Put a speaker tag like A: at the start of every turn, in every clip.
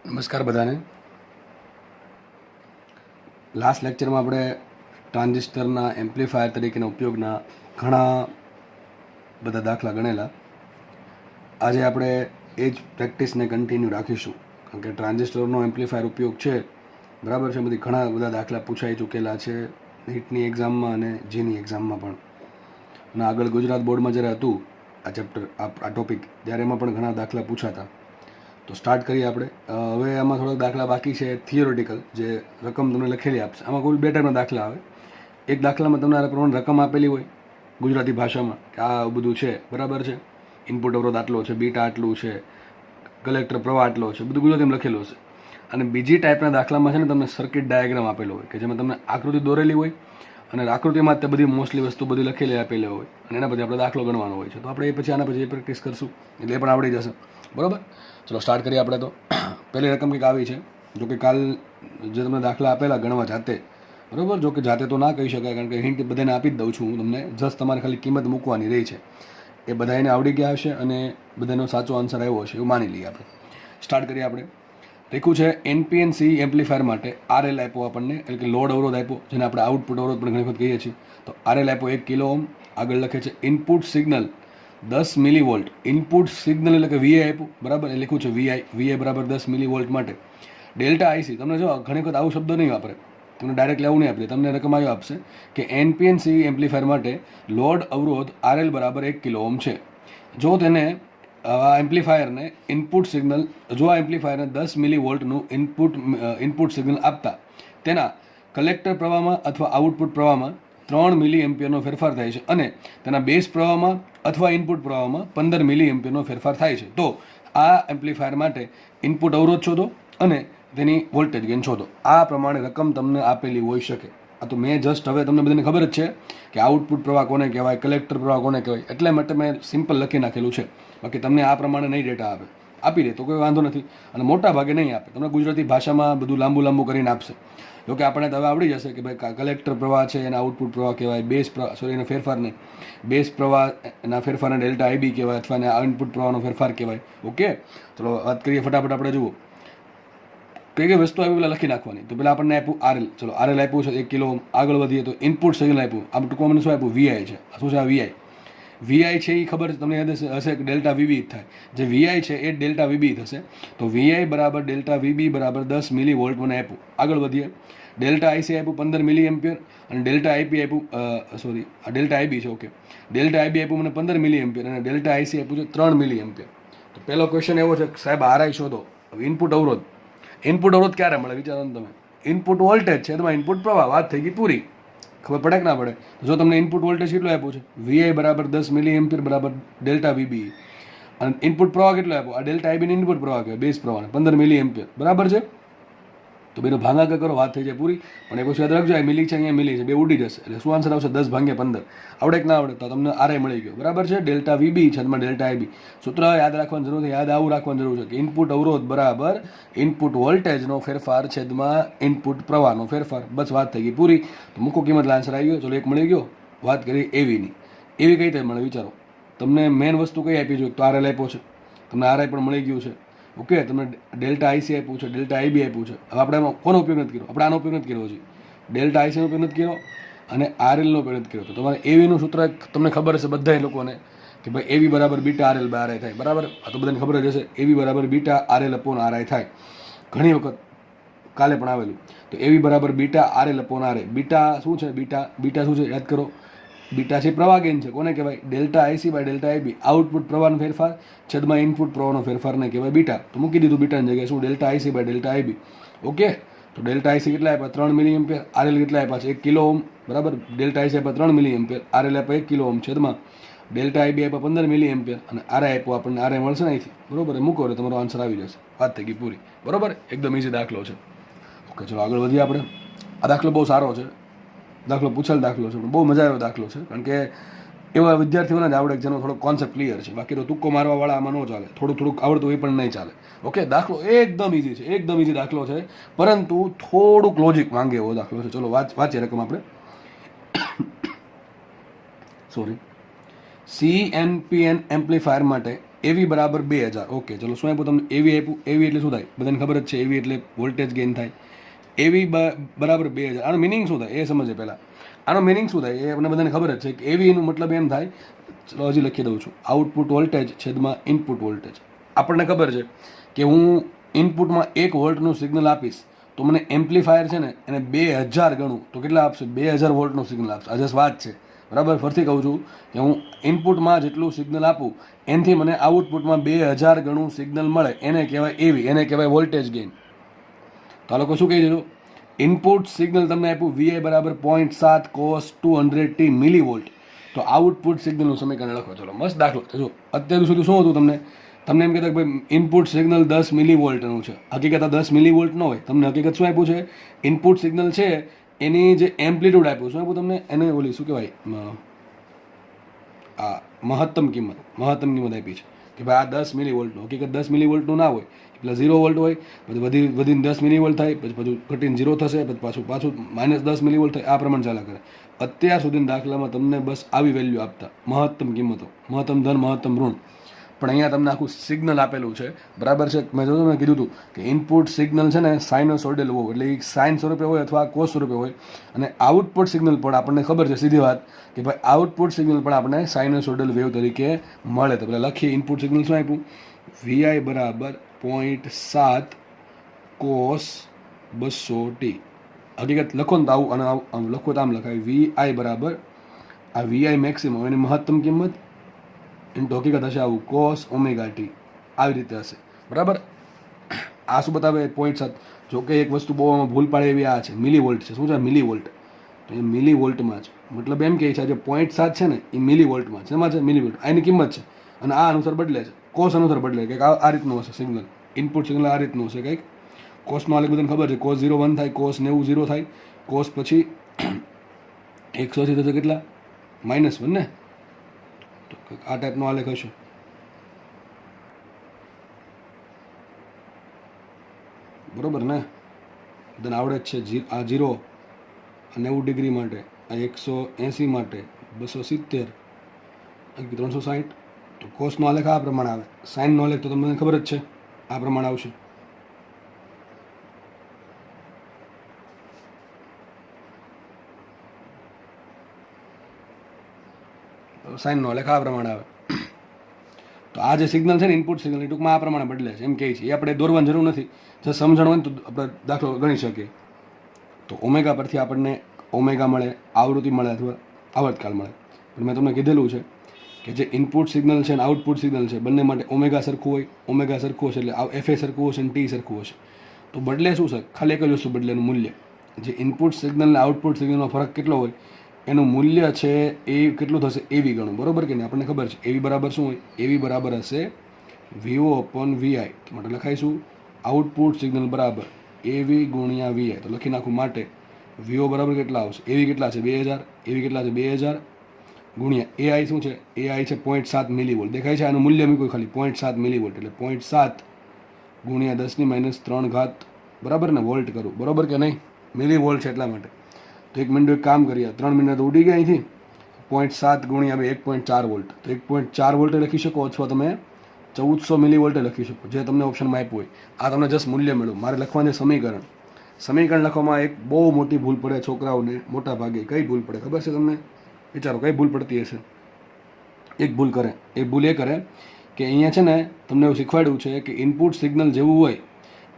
A: નમસ્કાર બધાને. લાસ્ટ લેક્ચરમાં આપણે ટ્રાન્ઝિસ્ટરના એમ્પ્લીફાયર તરીકેના ઉપયોગના ઘણા બધા દાખલા ગણેલા. આજે આપણે એ જ પ્રેક્ટિસને કન્ટિન્યુ રાખીશું, કારણ કે ટ્રાન્ઝિસ્ટરનો એમ્પ્લીફાયર ઉપયોગ છે, બરાબર છે. બધી ઘણા બધા દાખલા પૂછાઈ ચૂકેલા છે નીટની એક્ઝામમાં અને જીની એક્ઝામમાં પણ. અને આગળ ગુજરાત બોર્ડમાં જ્યારે હતું આ ચેપ્ટર, આ ટોપિક, ત્યારે એમાં પણ ઘણા દાખલા પૂછાતા. તો સ્ટાર્ટ કરીએ આપણે. હવે આમાં થોડાક દાખલા બાકી છે થિયોરિટિકલ, જે રકમ તમને લખેલી આપશે. આમાં કોઈ બે ટાઈપના દાખલા આવે. એક દાખલામાં તમને આ પ્રમાણે રકમ આપેલી હોય ગુજરાતી ભાષામાં કે આ બધું છે, બરાબર છે, ઇનપુટ અવરોધ આટલો છે, બીટા આટલું છે, કલેક્ટર પ્રવાહ આટલો છે, બધું ગુજરાતીમાં લખેલું હશે. અને બીજી ટાઈપના દાખલામાં છે ને તમને સર્કિટ ડાયાગ્રામ આપેલો હોય કે જેમાં તમને આકૃતિ દોરેલી હોય અને આકૃતિમાં તે બધી મોસ્ટલી વસ્તુ બધી લખેલી આપેલી હોય અને એના પછી આપણે દાખલો ગણવાનો હોય છે. તો આપણે એ પછી આના પછી પ્રેક્ટિસ કરશું એટલે એ પણ આવડી જશે, બરાબર. ચલો સ્ટાર્ટ કરીએ આપણે. તો પહેલી રકમ કંઈક આવી છે. જો કે કાલ જે તમને દાખલા આપેલા ગણવા જાતે, બરાબર. જો કે જાતે તો ના કહી શકાય, કારણ કે હિન્ટ બધાને આપી જ દઉં છું હું તમને. જસ્ટ તમારે ખાલી કિંમત મૂકવાની રહી છે. એ બધાને આવડી ગયા હશે અને બધાનો સાચો આન્સર આવ્યો હશે એવું માની લઈએ આપણે. સ્ટાર્ટ કરીએ આપણે. લખ્યું છે એનપીએનસી એમ્પ્લીફાયર માટે આરએલ આપ્યો આપણને, એટલે કે લોડ અવરોધ આપ્યો, જેને આપણે આઉટપુટ અવરોધ પણ ઘણી વખત કહીએ છીએ. તો આરએલ આપ્યો 1 કિલો ઓહ્મ. આગળ લખે છે input signal 10 millivolt. Input signal એટલે કે વીઆઈ આપ્યું, બરાબર. એ લખ્યું છે વીઆઈ બરાબર 10 મિલીવોલ્ટ માટે. ડેલ્ટા આઈસી, તમને જો ઘણી વખત આવું શબ્દ નહીં વાપરે, તમને ડાયરેક્ટલી આવું નહીં આપે, તમને રકમ આવ્યો આપશે કે એનપીએનસી એમ્પ્લીફાયર માટે લોડ અવરોધ આરએલ બરાબર 1 કિલો ઓહ્મ છે. જો તેને આ એમ્પ્લીફાયરને ઇનપુટ સિગ્નલ, જો આ એમ્પ્લીફાયરને 10 મિલીવોલ્ટનું ઇનપુટ સિગ્નલ આપતા તેના કલેક્ટર પ્રવાહમાં અથવા આઉટપુટ પ્રવાહમાં 3 મિલી એમ્પિયરનો ફેરફાર થાય છે અને તેના બેઝ પ્રવાહમાં અથવા ઇનપુટ પ્રવાહમાં 15 મિલી એમ્પિયરનો ફેરફાર થાય છે. તો આ એમ્પ્લીફાયર માટે ઇનપુટ અવરોધ શોધો અને તેની વોલ્ટેજ ગેઇન શોધો. આ પ્રમાણે રકમ તમને આપેલી હોઈ શકે. આ તો મેં જસ્ટ, હવે તમને બધાને ખબર જ છે કે આઉટપુટ પ્રવાહ કોને કહેવાય, કલેક્ટર પ્રવાહ કોને કહેવાય, એટલા માટે મેં સિમ્પલ લખી નાખેલું છે. બાકી તમને આ પ્રમાણે નહીં ડેટા આપે. આપી દે તો કોઈ વાંધો નથી, અને મોટા ભાગે નહીં આપે. તમને ગુજરાતી ભાષામાં બધું લાંબુ કરીને આપશે. જોકે આપણે તો હવે આવડી જશે કે ભાઈ કલેક્ટર પ્રવાહ છે એના આઉટપુટ પ્રવાહ કહેવાય, બેઝ પ્રવાહ, સોરી, એનો ફેરફાર નહીં, બેઝ પ્રવાહના ફેરફારને ડેલ્ટા આઈબી કહેવાય અથવા એના ઇનપુટ પ્રવાહનો ફેરફાર કહેવાય. ઓકે, ચલો વાત કરીએ ફટાફટ. આપણે જુઓ કઈ કઈ વસ્તુ આવી પેલા લખી નાખવાની. તો પેલા આપણને આપ્યું આરએલ. ચલો આરએલ આપ્યું છે 1 કિલો. આગળ વધીએ તો ઇનપુટ સિગ્નલ આપ્યું. આમ ટૂંકમાં મને શું આપ્યું? વીઆઈ છે. શું છે આ વીઆઈ? વીઆઈ છે એ ખબર છે તમને, યાદ હશે કે ડેલ્ટા વીબી થાય. જે વીઆઈ છે એ ડેલ્ટા વીબી થશે. તો વીઆઈ બરાબર ડેલ્ટા વીબી બરાબર 10 મિલી વોલ્ટ મને આપ્યું. આગળ વધીએ. ડેલ્ટા આઈસી આપ્યું 15 મિલી એમ્પિયર અને ડેલ્ટા આઈપી આપ્યું, સોરી, આ ડેલ્ટા આઈબી છે. ઓકે, ડેલ્ટા આઈબી આપ્યું મને 15 મિલી એમ્પિયર અને ડેલ્ટા આઈસી આપ્યું છે 3 મિલી એમ્પિયર. તો પહેલો ક્વેશ્ચન એવો છે કે સાહેબ આરઆઈ શોધો. હવે ઇનપુટ અવરોધ. ઇનપુટ અવરોધ ક્યારે મળે વિચારો ને તમે? ઇનપુટ વોલ્ટેજ છે, તમારે ઇનપુટ પ્રવાહ, વાત થઈ ગઈ પૂરી. ખબર પડે કે ના પડે? જો તમને ઇનપુટ વોલ્ટેજ કેટલો આપ્યું છે? વીઆઈ બરાબર 10 મિલી એમ્પિયર બરાબર ડેલ્ટા વીબી, અને ઇનપુટ પ્રવાહ કેટલો આપ્યો? આ ડેલ્ટા આઈબી ઇનપુટ પ્રવાહ કહેવાય, બેઝ પ્રવાહ 15 મિલી એમ્પિયર, બરાબર છે. તો બેનો ભાગાકાર કરો, વાત થઈ જાય પૂરી. પણ એ પછી યાદ રાખજો, મિલી છે, અહીંયા મિલી છે, બે ઉડી જશે. એટલે શું આન્સર આવશે? 10 ભાગ્યા 15. આવડે કે ના આવડે? તો તમને આરઆઈ મળી ગયો, બરાબર છે. ડેલ્ટા વીબી છેદમાં ડેલ્ટા આઈબી. સૂત્ર યાદ રાખવાની જરૂર છે, યાદ આવું રાખવાની જરૂર છે કે ઇનપુટ અવરોધ બરાબર ઇનપુટ વોલ્ટેજનો ફેરફાર છેદમાં ઇનપુટ પ્રવાહનો ફેરફાર. બસ વાત થઈ ગઈ પૂરી. તો મૂકો કિંમત, આન્સર આવી ગયો. ચલો એક મળી ગયો. વાત કરીએ એવીની. એવી કઈ રીતે મળે વિચારો. તમને મેઇન વસ્તુ કઈ આપી છે? તો આરએલ આપ્યો છે, તમને આરઆઈ પણ મળી ગયું છે. ઓકે, તમને ડેલ્ટા આઈસી આપ્યું છે, ડેલ્ટા આઈબી આપ્યું છે. હવે આપણે એમાં કોનો ઉપયોગ નથી કર્યો? આપણે આનો ઉપયોગ નથી કર્યો છે. ડેલ્ટા આઈસીનો ઉપયોગ નથી કર્યો અને આરએલનો ઉપયોગ નથી કર્યો. તો તમારે એવીનું સૂત્ર તમને ખબર હશે બધા લોકોને કે ભાઈ એવી બરાબર બીટા આરએલ બાય આરઆઈ થાય, બરાબર. આ તો બધાને ખબર જ હશે. એવી બરાબર બીટા આરએલ અપોન આરઆઈ થાય. ઘણી વખત કાલે પણ આવેલું. તો એવી બરાબર beta RL upon RI. Beta શું છે? બીટા શું છે? યાદ કરો. બીટા છે પ્રવાહ ગેઇન છે. કોને કહેવાય? Delta IC by delta IB. Output પ્રવાહનો ફેરફાર છેદમાં ઇનપુટ પ્રવાહનો ફેરફારને કહેવાય બીટા. તો મૂકી દીધું બીટાની જગ્યાએ શું? Delta IC by delta IB. Okay, તો ડેલ્ટા આઈસી કેટલા આપ્યા? 3 મિલી એમ્પિયર. આરએલ કેટલા આપ્યા છે? 1 કિલો ઓહ્મ, બરાબર. ડેલ્ટા આઈસી આપ્યા 3 મિલી એમ્પિયર, આરએલ આપ્યા 1 કિલો ઓહ્મ છેદમાં ડેલ્ટા આઈબી આપ્યા 15 મિલી એમ્પિયર અને આરઆઈ આપ્યો આપણને. આરઆઈ મળશે ને અહીંથી, બરોબર. મૂકો એટલે તમારો આન્સર આવી જશે. વાત થઈ ગઈ પૂરી, બરોબર. એકદમ ઇઝી દાખલો છે. ઓકે, ચલો આગળ વધીએ આપણે. આ દાખલો બહુ સારો છે. દાખલો પૂછેલ દાખલો છે, બહુ મજા આવ્યો દાખલો છે. કારણ કે એવા વિદ્યાર્થીઓને જ આવડે જેનો થોડો કોન્સેપ્ટ ક્લિયર છે. બાકી તો તુક્કો મારવાવાળા આમાં ન ચાલે. થોડુંક આવડતું એ પણ નહીં ચાલે. ઓકે, દાખલો એકદમ ઇઝી છે, એકદમ ઇઝી દાખલો છે, પરંતુ થોડુંક લોજિક માંગે એવો દાખલો છે. ચલો વાંચીએ રકમ આપણે. સોરી, સીએનપીએન એમ્પ્લીફાયર માટે એવી બરાબર 2000. ઓકે ચલો શું આપ્યું તમને? એવી આપ્યું. એવી એટલે શું થાય? બધાને ખબર જ છે. એવી એટલે વોલ્ટેજ ગેઇન થાય. એવી બરાબર 2000. આનો મિનિંગ શું થાય એ સમજે પહેલાં. આનો મિનિંગ શું થાય એ આપણને બધાને ખબર જ છે કે એવીનો મતલબ એમ થાય. ચલો હજી લખી દઉં છું. આઉટપુટ વોલ્ટેજ છેદમાં ઇનપુટ વોલ્ટેજ. આપણને ખબર છે કે હું ઇનપુટમાં 1 વોલ્ટનું સિગ્નલ આપીશ તો મને એમ્પ્લીફાયર છે ને એને 2000 ગણું તો કેટલા આપશે? 2000 વોલ્ટનું સિગ્નલ આપશે. આ જસ્ટ વાત છે, બરાબર. ફરીથી કહું છું કે હું ઇનપુટમાં જેટલું સિગ્નલ આપું એનાથી મને આઉટપુટમાં 2000 ગણું સિગ્નલ મળે એને કહેવાય એવી, એને કહેવાય વોલ્ટેજ ગેઇન. તો આ લોકો શું કહી દીધું? ઇનપુટ સિગ્નલ તમને આપ્યું VI બરાબર 0.7 cos 200t મિલીવોલ્ટ. તો આઉટપુટ સિગ્નલનું સમીકરણ લખો. ચલો મસ્ત દાખલો. જો અત્યાર સુધી શું હતું તમને એમ કહેતા કે ભાઈ ઇનપુટ સિગ્નલ 10 મિલીવોલ્ટનું છે. હકીકત આ 10 મિલીવોલ્ટ ન હોય. તમને હકીકત શું આપ્યું છે? ઇનપુટ સિગ્નલ છે એની જે એમ્પ્લિટ્યુડ આપ્યું, શું આપ્યું તમને? એને ઓલી શું કહેવાય? આ મહત્તમ કિંમત આપી છે કે ભાઈ આ 10 મિલીવોલ્ટનું. હકીકત 10 મિલીવોલ્ટનું ના હોય, એટલે 0 વોલ્ટ હોય, પછી વધીને 10 મિલીવોલ્ટ થાય, પછી પાછું ઘટીને 0 થશે, પછી પાછું -10 મિલીવોલ્ટ થાય. આ પ્રમાણે ચાલ્યા કરે. અત્યાર સુધીના દાખલામાં તમને બસ આવી વેલ્યુ આપતા, મહત્તમ કિંમતો, મહત્તમ ધન, મહત્તમ ઋણ. પણ અહીંયા તમને આખું સિગ્નલ આપેલું છે, બરાબર છે. મેં કીધું હતું કે ઇનપુટ સિગ્નલ છે ને સાઇનોસોઇડલ હોય, એટલે એ સાઇન સ્વરૂપે હોય અથવા કોસ સ્વરૂપે હોય. અને આઉટપુટ સિગ્નલ પણ આપણને ખબર છે, સીધી વાત, કે ભાઈ આઉટપુટ સિગ્નલ પણ આપણે સાઇનોસોઇડલ વેવ તરીકે મળે. તો પેલા લખીએ ઇનપુટ સિગ્નલ શું આપ્યું? VI બરાબર 0.7 cos 200t. હકીકત લખો ને તો આવું, અને આમ લખો તો આમ લખાય VI બરાબર આ VI મેક્સિમમ એની મહત્તમ કિંમત ઇન્ટુ હકીકત હશે આવું cos ωt. આવી રીતે હશે, બરાબર. આ શું બતાવે? 0.7. જો કે એક વસ્તુ બહુ ભૂલ પાડે એવી આ છે, મિલીવોલ્ટ છે. શું છે? મિલીવોલ્ટ. તો એ મિલીવોલ્ટમાં છે. મતલબ એમ કહે છે આ જે 0.7 છે ને એ મિલીવોલ્ટમાં છે. એમાં છે મિલીવોલ્ટ. આની કિંમત છે અને આ અનુસાર બદલે છે, કોસ અનુસાર બદલે. કંઈક આ રીતનું હશે સિગ્નલ, ઇનપુટ સિગ્નલ આ રીતનું હશે કંઈક. કોસનો આલેખ બધાને ખબર છે. cos 0 1 થાય, cos 90 0 થાય, cos પછી 180 થશે કેટલા? -1 ને. તો આ ટાઈપનો આલેખ હશે. બરોબર ને? બધાને આવડે જ છે. આ 0 90 ડિગ્રી માટે, આ 180 માટે, 270, 360. તો કોસનો આલેખ આ પ્રમાણે આવે. સાઇનનો આલેખ તો તમને ખબર જ છે, આ પ્રમાણે આવશે. સાઇનનો આલેખ આ પ્રમાણે આવે. તો આ જે સિગ્નલ છે ને ઇનપુટ સિગ્નલ એ ટૂંકમાં આ પ્રમાણે બદલે છે, એમ કહે છે. એ આપણે દોરવાની જરૂર નથી. જો સમજણ હોય ને તો આપણે દાખલો ગણી શકીએ. તો ઓમેગા પરથી આપણને ઓમેગા મળે, આવૃત્તિ મળે અથવા આવર્તકાળ મળે. પણ મેં તમને કીધેલું છે કે જે ઇનપુટ સિગ્નલ છે અને આઉટપુટ સિગ્નલ છે બંને માટે ઓમેગા સરખું હોય. ઓમેગા સરખું હશે એટલે FA સરખું હશે અને T સરખું હશે. તો બદલે શું છે? ખાલી એક જ વસ્તુ બદલે, એનું મૂલ્ય. જે ઇનપુટ સિગ્નલ અને આઉટપુટ સિગ્નલનો ફરક કેટલો હોય એનું મૂલ્ય છે એ કેટલું થશે? એવી ગણું. બરોબર કે નહીં? આપણને ખબર છે એવી બરાબર શું હોય? એવી બરાબર હશે VO/VI. તો માટે લખાઈશું આઉટપુટ સિગ્નલ બરાબર AV ગુણ્યા VI. તો લખી નાખું માટે VO બરાબર કેટલા આવશે? એવી કેટલા છે? 2000. એવી કેટલા છે? 2000 ગુણ્યા AI શું છે? AI છે 0.7 મિલીવોલ્ટ. દેખાય છે? આનું મૂલ્ય મૂક્યું ખાલી 0.7 મિલીવોલ્ટ, એટલે 0.7 ગુણ્યા 10⁻³ બરાબર ને? વોલ્ટ કરું, બરોબર કે નહીં? મિલીવોલ્ટ છે એટલા માટે. તો 1 મિનિટ એક કામ કરીએ, 3 મિનિટ તો ઉડી ગયા અહીંથી. 0.7 ગુણ્યા 1.4 વોલ્ટ. તો 1.4 વોલ્ટે લખી શકો અથવા તમે 1400 મિલીવોલ્ટે લખી શકો, જે તમને ઓપ્શનમાં આપ્યું હોય. આ તમને જસ્ટ મૂલ્ય મળ્યું. મારે લખવાનું છે સમીકરણ લખવામાં એક બહુ મોટી ભૂલ પડે છોકરાઓને, મોટા ભાગે. કઈ ભૂલ પડે ખબર છે તમને? વિચારો કઈ ભૂલ પડતી હશે? એક ભૂલ કરે. એ ભૂલ એ કરે કે અહીંયા છે ને તમને એવું શીખવાડ્યું છે કે ઇનપુટ સિગ્નલ જેવું હોય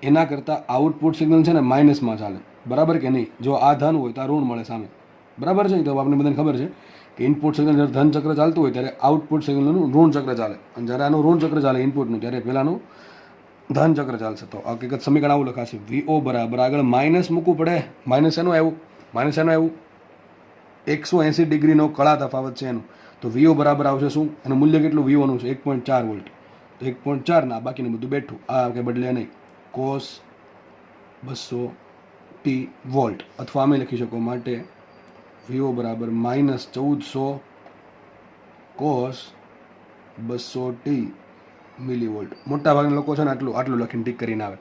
A: એના કરતાં આઉટપુટ સિગ્નલ છે ને માઇનસમાં ચાલે. બરાબર કે નહીં? જો આ ધન હોય તો આ ઋણ મળે સામે. બરાબર છે? તો આપણે બધાને ખબર છે કે ઇનપુટ સિગ્નલ જ્યારે ધન ચક્ર ચાલતું હોય ત્યારે આઉટપુટ સિગ્નલનું ઋણ ચક્ર ચાલે, અને જ્યારે આનું ઋણ ચક્ર ચાલે ઇનપુટનું ત્યારે પહેલાંનું ધન ચક્ર ચાલશે. તો હકીકત સમીકરણ આવું લખાશે VO બરાબર, આગળ માઇનસ મૂકવું પડે. માઇનસ એનું આવ્યું? 180 ડિગ્રીનો કળા તફાવત છે એનું. તો VO બરાબર આવશે શું? એનું મૂલ્ય કેટલું VOનું છે? 1.4 વોલ્ટ. તો 1.4 ના બાકીનું બધું બેઠું, આ કે બદલે નહીં. cos 200t volt. અથવા અમે લખી શકો માટે VO બરાબર -1400 cos 200t મિલીવોલ્ટ. મોટા ભાગના લોકો છે ને આટલું લખીને ટીક કરીને આવે.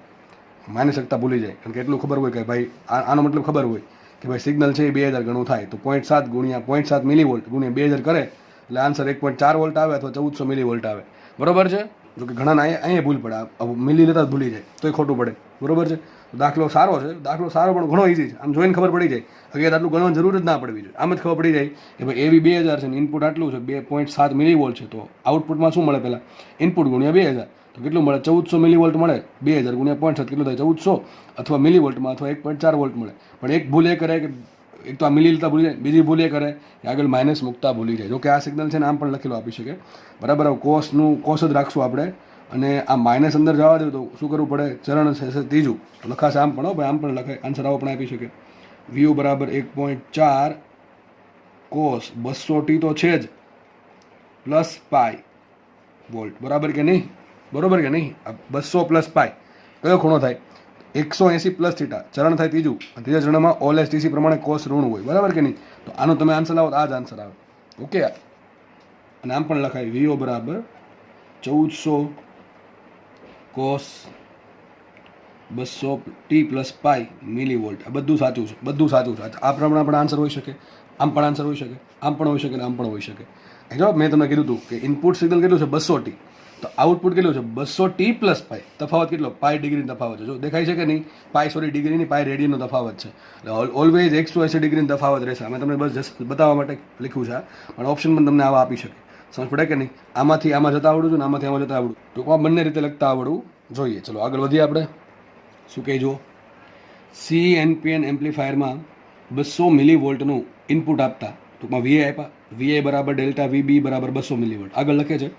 A: માની શકતા ભૂલી જાય, કારણ કે એટલું ખબર હોય કે ભાઈ આનો મતલબ ખબર હોય કે ભાઈ સિગ્નલ છે એ 2000 ગણું થાય. તો 0.7 ગુણ્યા 0.7 મિલીવોલ્ટ ગુણ્યા 2000 કરે એટલે આન્સર 1.4 વોલ્ટ આવે અથવા 1400 મિલીવોલ્ટ આવે. બરોબર છે? જો કે ઘણાને અહીંયા ભૂલ પડે, મિલી લેતા જ ભૂલી જાય તો એ ખોટું પડે, બરોબર છે. દાખલો સારો છે, દાખલો સારો પણ ઘણો ઇઝી છે, આમ જોઈને ખબર પડી જાય. અગિયાર આટલું ગણવાની જરૂર જ ના પડવી જોઈએ, આમ જ ખબર પડી જાય કે ભાઈ એવી 2000 છે ને ઇનપુટ આટલું છે 2.7 મિલીવોલ્ટ છે, તો આઉટપુટમાં શું મળે? પહેલાં ઇનપુટ ગુણ્યા 2000, તો કેટલું મળે? 1400 મિલીવોલ્ટ મળે. 2000 ગુણ્યા 0.7 કેટલું થાય? 1400, અથવા મિલીવોલ્ટમાં અથવા 1.4 વોલ્ટ મળે. પણ એક ભૂલ એ કરે કે એક તો આ મિલી લેતા ભૂલી જાય, બીજી ભૂલ એ કરે કે આગળ માઇનસ મૂકતા ભૂલી જાય. જો કે આ સિગ્નલ છે ને આમ પણ લખેલો આપી શકે, બરાબર. કોસનું કોસ જ રાખશું આપણે, અને આ માઇનસ અંદર જવા દેવું તો શું કરવું પડે? ચરણ છે ત્રીજું, તો લખાશે આમ પણ, ભાઈ આમ પણ લખાય, આન્સર આવો પણ આપી શકે. VO બરાબર 1.4 કોસ 200t તો છે જ, પ્લસ પાઈ વોલ્ટ, બરાબર કે નહીં? બરોબર કે નહીં? 200 પ્લસ પાઈ કયો ખૂણો થાય? 180 પ્લસ થીટા, ચરણ થાય ત્રીજું, ત્રીજા ચરણમાં ઓલ એસ ટીસી પ્રમાણે કોસ ઋણ હોય, બરાબર કે નહીં? તો આનો તમે આન્સર લાવો તો આ જ આન્સર આવે, ઓકે. અને આમ પણ લખાય VO બરાબર 1400 cos 200t plus pi millivolt. આ બધું સાચું છે, બધું સાચું છે. આ પ્રમાણે પણ આન્સર હોઈ શકે, આમ પણ આન્સર હોઈ શકે, આમ પણ હોઈ શકે, આમ પણ હોઈ શકે. જો મેં તમને કીધું હતું કે ઇનપુટ સિગ્નલ કેટલું છે? 200t, તો આઉટપુટ કેટલું છે? 200t plus pi. તફાવત કેટલો? પાઈ ડિગ્રીનો તફાવત છે. જો દેખાય છે કે નહીં? પાઈ ડિગ્રીની, પાઈ રેડિયનનો તફાવત છે. એટલે ઓલવેઝ 180 ડિગ્રીનો તફાવત રહેશે. અમે તમને બસ જસ્ટ બતાવવા માટે લખ્યું છે, પણ ઓપ્શન પણ તમને આવા આપી શકે. સમજ પડે કે નહીં? આમાંથી આમાં જતા આવડું છું ને આમાંથી આમાં જતા આવડું, ટૂંકમાં બંને રીતે લખતા આવડવું જોઈએ. ચલો આગળ વધીએ આપણે. શું કહેજો? CNPN એમ્પ્લીફાયરમાં 200 મિલીવોલ્ટનું ઇનપુટ આપતા, ટૂંકમાં VA આપ્યા, VA બરાબર ડેલ્ટા VB બરાબર 200 મિલીવોલ્ટ. આગળ લખે છે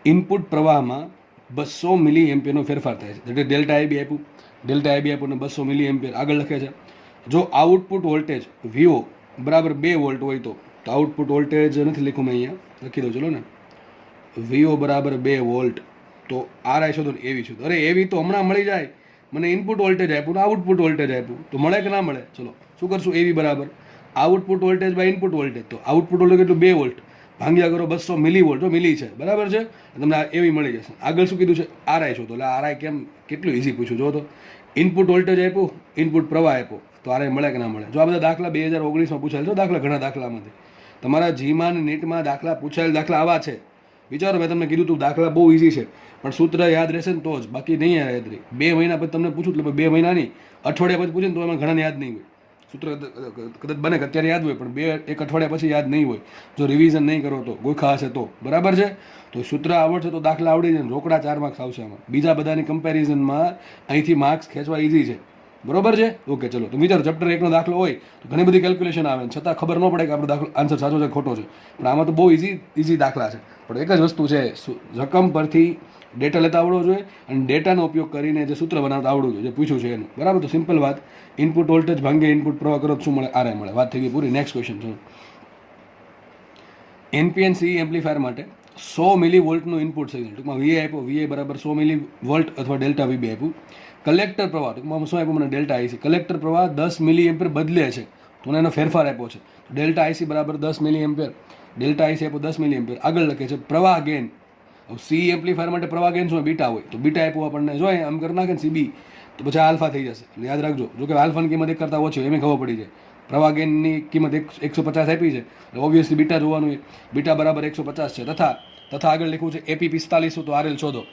A: ઇનપુટ પ્રવાહમાં 200 મિલી એમ્પિયરનો ફેરફાર થાય છે, એટલે ડેલ્ટા IB આપ્યું, ડેલ્ટા IB આપ્યું ને 200 મિલી એમ્પિયર. આગળ લખે છે જો આઉટપુટ વોલ્ટેજ VO બરાબર 2 વોલ્ટ હોય તો આઉટપુટ વોલ્ટેજ નથી લખ્યું મેં, અહીંયા લખી દઉં ચલો ને. VO બરાબર 2 વોલ્ટ, તો RI શોધો ને AV શોધો. અરે AV તો હમણાં મળી જાય, મને ઇનપુટ વોલ્ટેજ આપ્યું ને આઉટપુટ વોલ્ટેજ આપ્યું, તો મળે કે ના મળે? ચલો શું કરશું? AV બરાબર output voltage by input voltage, તો આઉટપુટ વોલ્ટેજ કેટલું? 2 વોલ્ટ, ભાંગ્યા કરો 200 મિલીવોલ્ટ, જો મિલી છે, બરાબર છે, તમને એવી મળી જશે. આગળ શું કીધું છે? RI શોધો. એટલે RI કેમ, કેટલું ઇઝી પૂછ્યું. જો તો ઇનપુટ વોલ્ટેજ આપ્યું, ઇનપુટ પ્રવાહ આપ્યો, તો RI મળે કે ના મળે? જો આ બધા દાખલા 2019માં પૂછાયેલ છે, દાખલા ઘણા દાખલામાંથી તમારા જીમાં નીટમાં દાખલા પૂછાયેલ દાખલા આવા છે. વિચારો, મેં તમને કીધું તું દાખલા બહુ ઇઝી છે, પણ સૂત્ર યાદ રહેશે ને તો જ, બાકી નહીં યાદ રહે. 2 મહિના પછી તમને પૂછું એટલે 2 મહિનાની અઠવાડિયા પછી પૂછે ને તો એમાં ઘણાને યાદ નહીં હોય. સૂત્ર કદાચ બને કે અત્યારે યાદ હોય, પણ એક અઠવાડિયા પછી યાદ નહીં હોય, જો રિવિઝન નહીં કરો તો, ગોખા હશે તો, બરાબર છે. તો સૂત્ર આવડશે તો દાખલા આવડી જાય, રોકડા 4 માર્ક્સ આવશે આમાં. બીજા બધાની કમ્પેરિઝનમાં અહીંથી માર્ક્સ ખેંચવા ઇઝી છે, બરોબર છે, ઓકે. ચલો તો વિચારો, ચેપ્ટર 1નો દાખલો હોય તો ઘણી બધી કેલ્ક્યુલેશન આવે, છતાં ખબર ન પડે કે આપણો દાખલો આન્સર સાચો છે ખોટો છે, પણ આમાં તો બહુ ઇઝી દાખલા છે. પણ એક જ વસ્તુ છે, રકમ પરથી ડેટા લેતા આવડવો જોઈએ અને ડેટાનો ઉપયોગ કરીને જે સૂત્ર બનાવતા આવડવું જોઈએ, જે પૂછ્યું છે એનું, બરાબર. તો સિમ્પલ વાત, ઇનપુટ વોલ્ટેજ ભાંગે ઇનપુટ પ્રવાહ કરો શું મળે? RI મળે. વાત થઈ ગઈ પૂરી. નેક્સ્ટ ક્વેશ્ચન છે. NPN CE એમ્પ્લીફાયર માટે 100 મિલીવોલ્ટનું ઇનપુટ સિગ્નલ, ટૂંકમાં VA આપ્યો, VA બરાબર 100 મિલીવોલ્ટ અથવા ડેલ્ટા VB આપ્યું. કલેક્ટર પ્રવાહ, ટૂંકમાં શું આપ્યું મને? Delta IC. કલેક્ટર પ્રવાહ 10 મિલી એમ્પિયર બદલે છે, તો એનો ફેરફાર આપ્યો છે. ડેલ્ટા IC બરાબર 10 મિલી એમ્પિયર, ડેલ્ટા IC આપ્યો 10 મિલી એમ્પિયર. આગળ લખે છે પ્રવાહ ગેઇન. CE એમ્પ્લીફાયર માટે પ્રવાહ ગેઇન શું? બીટા હોય, તો બીટા આપ્યું આપણને, જો આમ કરી નાખે ને CB, તો પછી આલ્ફા થઈ જશે. એટલે યાદ રાખજો, જો કે આલ્ફાની કિંમત 1 કરતાં ઓછી હોય, એમ ખબર પડી જાય. પ્રવાહ ગેઇનની કિંમત 150 આપી છે, એટલે ઓબ્વિયસલી બીટા જોવાનું હોય. બીટા બરાબર 150 છે. તથા આગળ લખ્યું છે AP 45, તો RL શોધો.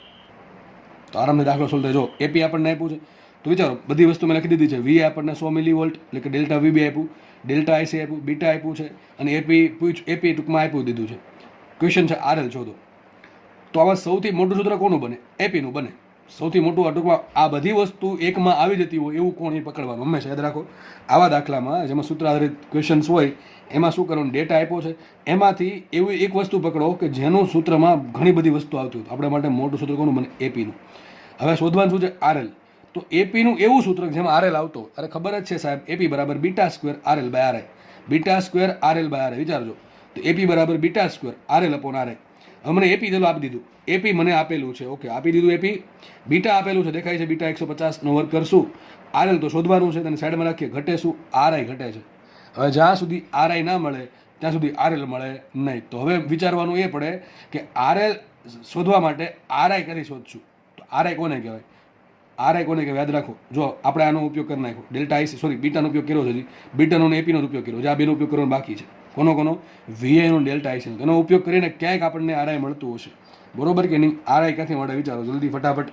A: તો આરામથી દાખલો સોલ્વ થાય. જો AP આપણને આપ્યું છે, તો વિચારો બધી વસ્તુ મેં લખી દીધી છે. VA આપણને 100 મિલીવોલ્ટ એટલે કે ડેલ્ટા VB આપ્યું, ડેલ્ટા IC આપ્યું, બીટા આપ્યું છે, અને AP ટૂંકમાં આપ્યું દીધું છે. ક્વેશ્ચન છે RL શોધો. તો આમાં સૌથી મોટું સૂત્ર કોનું બને? APનું બને. સૌથી મોટું ટૂંકમાં આ બધી વસ્તુ એકમાં આવી જતી હોય એવું કોણ એ પકડવાનું, હંમેશા યાદ રાખો. આવા દાખલામાં જેમાં સૂત્ર આધારિત ક્વેશ્ચન્સ હોય એમાં શું કરવાનું? ડેટા આપ્યો છે, એમાંથી એવી એક વસ્તુ પકડો કે જેનું સૂત્રમાં ઘણી બધી વસ્તુ આવતી હોય. આપણા માટે મોટું સૂત્ર કોનું બને? APનું. હવે શોધવાનું શું છે? RL. તો APનું એવું સૂત્ર જેમાં RL આવતો, અરે ખબર જ છે સાહેબ, AP બરાબર beta square RL by RI. Beta square RL by RI. વિચારજો, તો AP બરાબર beta square RL upon RI. હવે મને AP ચલો આપી દીધું, AP મને આપેલું છે, ઓકે, આપી દીધું AP. બીટા આપેલું છે, દેખાય છે બીટા 150નો વર્ગ કરશું. RL તો શોધવાનું છે, તેને સાઈડમાં રાખીએ, ઘટે શું? RI ઘટે છે. હવે જ્યાં સુધી RI ના મળે ત્યાં સુધી RL મળે નહીં. તો હવે વિચારવાનું એ પડે કે RL શોધવા માટે RI કરી શોધશું, તો RI કોને કહેવાય? RI કોને કહેવાય? યાદ રાખો, જો આપણે આનો ઉપયોગ કરી નાખ્યો, ડેલ્ટા IC બીટાનો ઉપયોગ કર્યો છે, બીટાનો અને APનો ઉપયોગ કર્યો છે. આ બેનો ઉપયોગ કરવાનો બાકી છે. કોનો? VA નો, ડેલ્ટા IC નો. એનો ઉપયોગ કરીને ક્યાંક આપણને RI મળતું હશે. બરોબર કે નહીં? આરઆઈ ક્યાંથી મળે વિચારો જલ્દી ફટાફટ,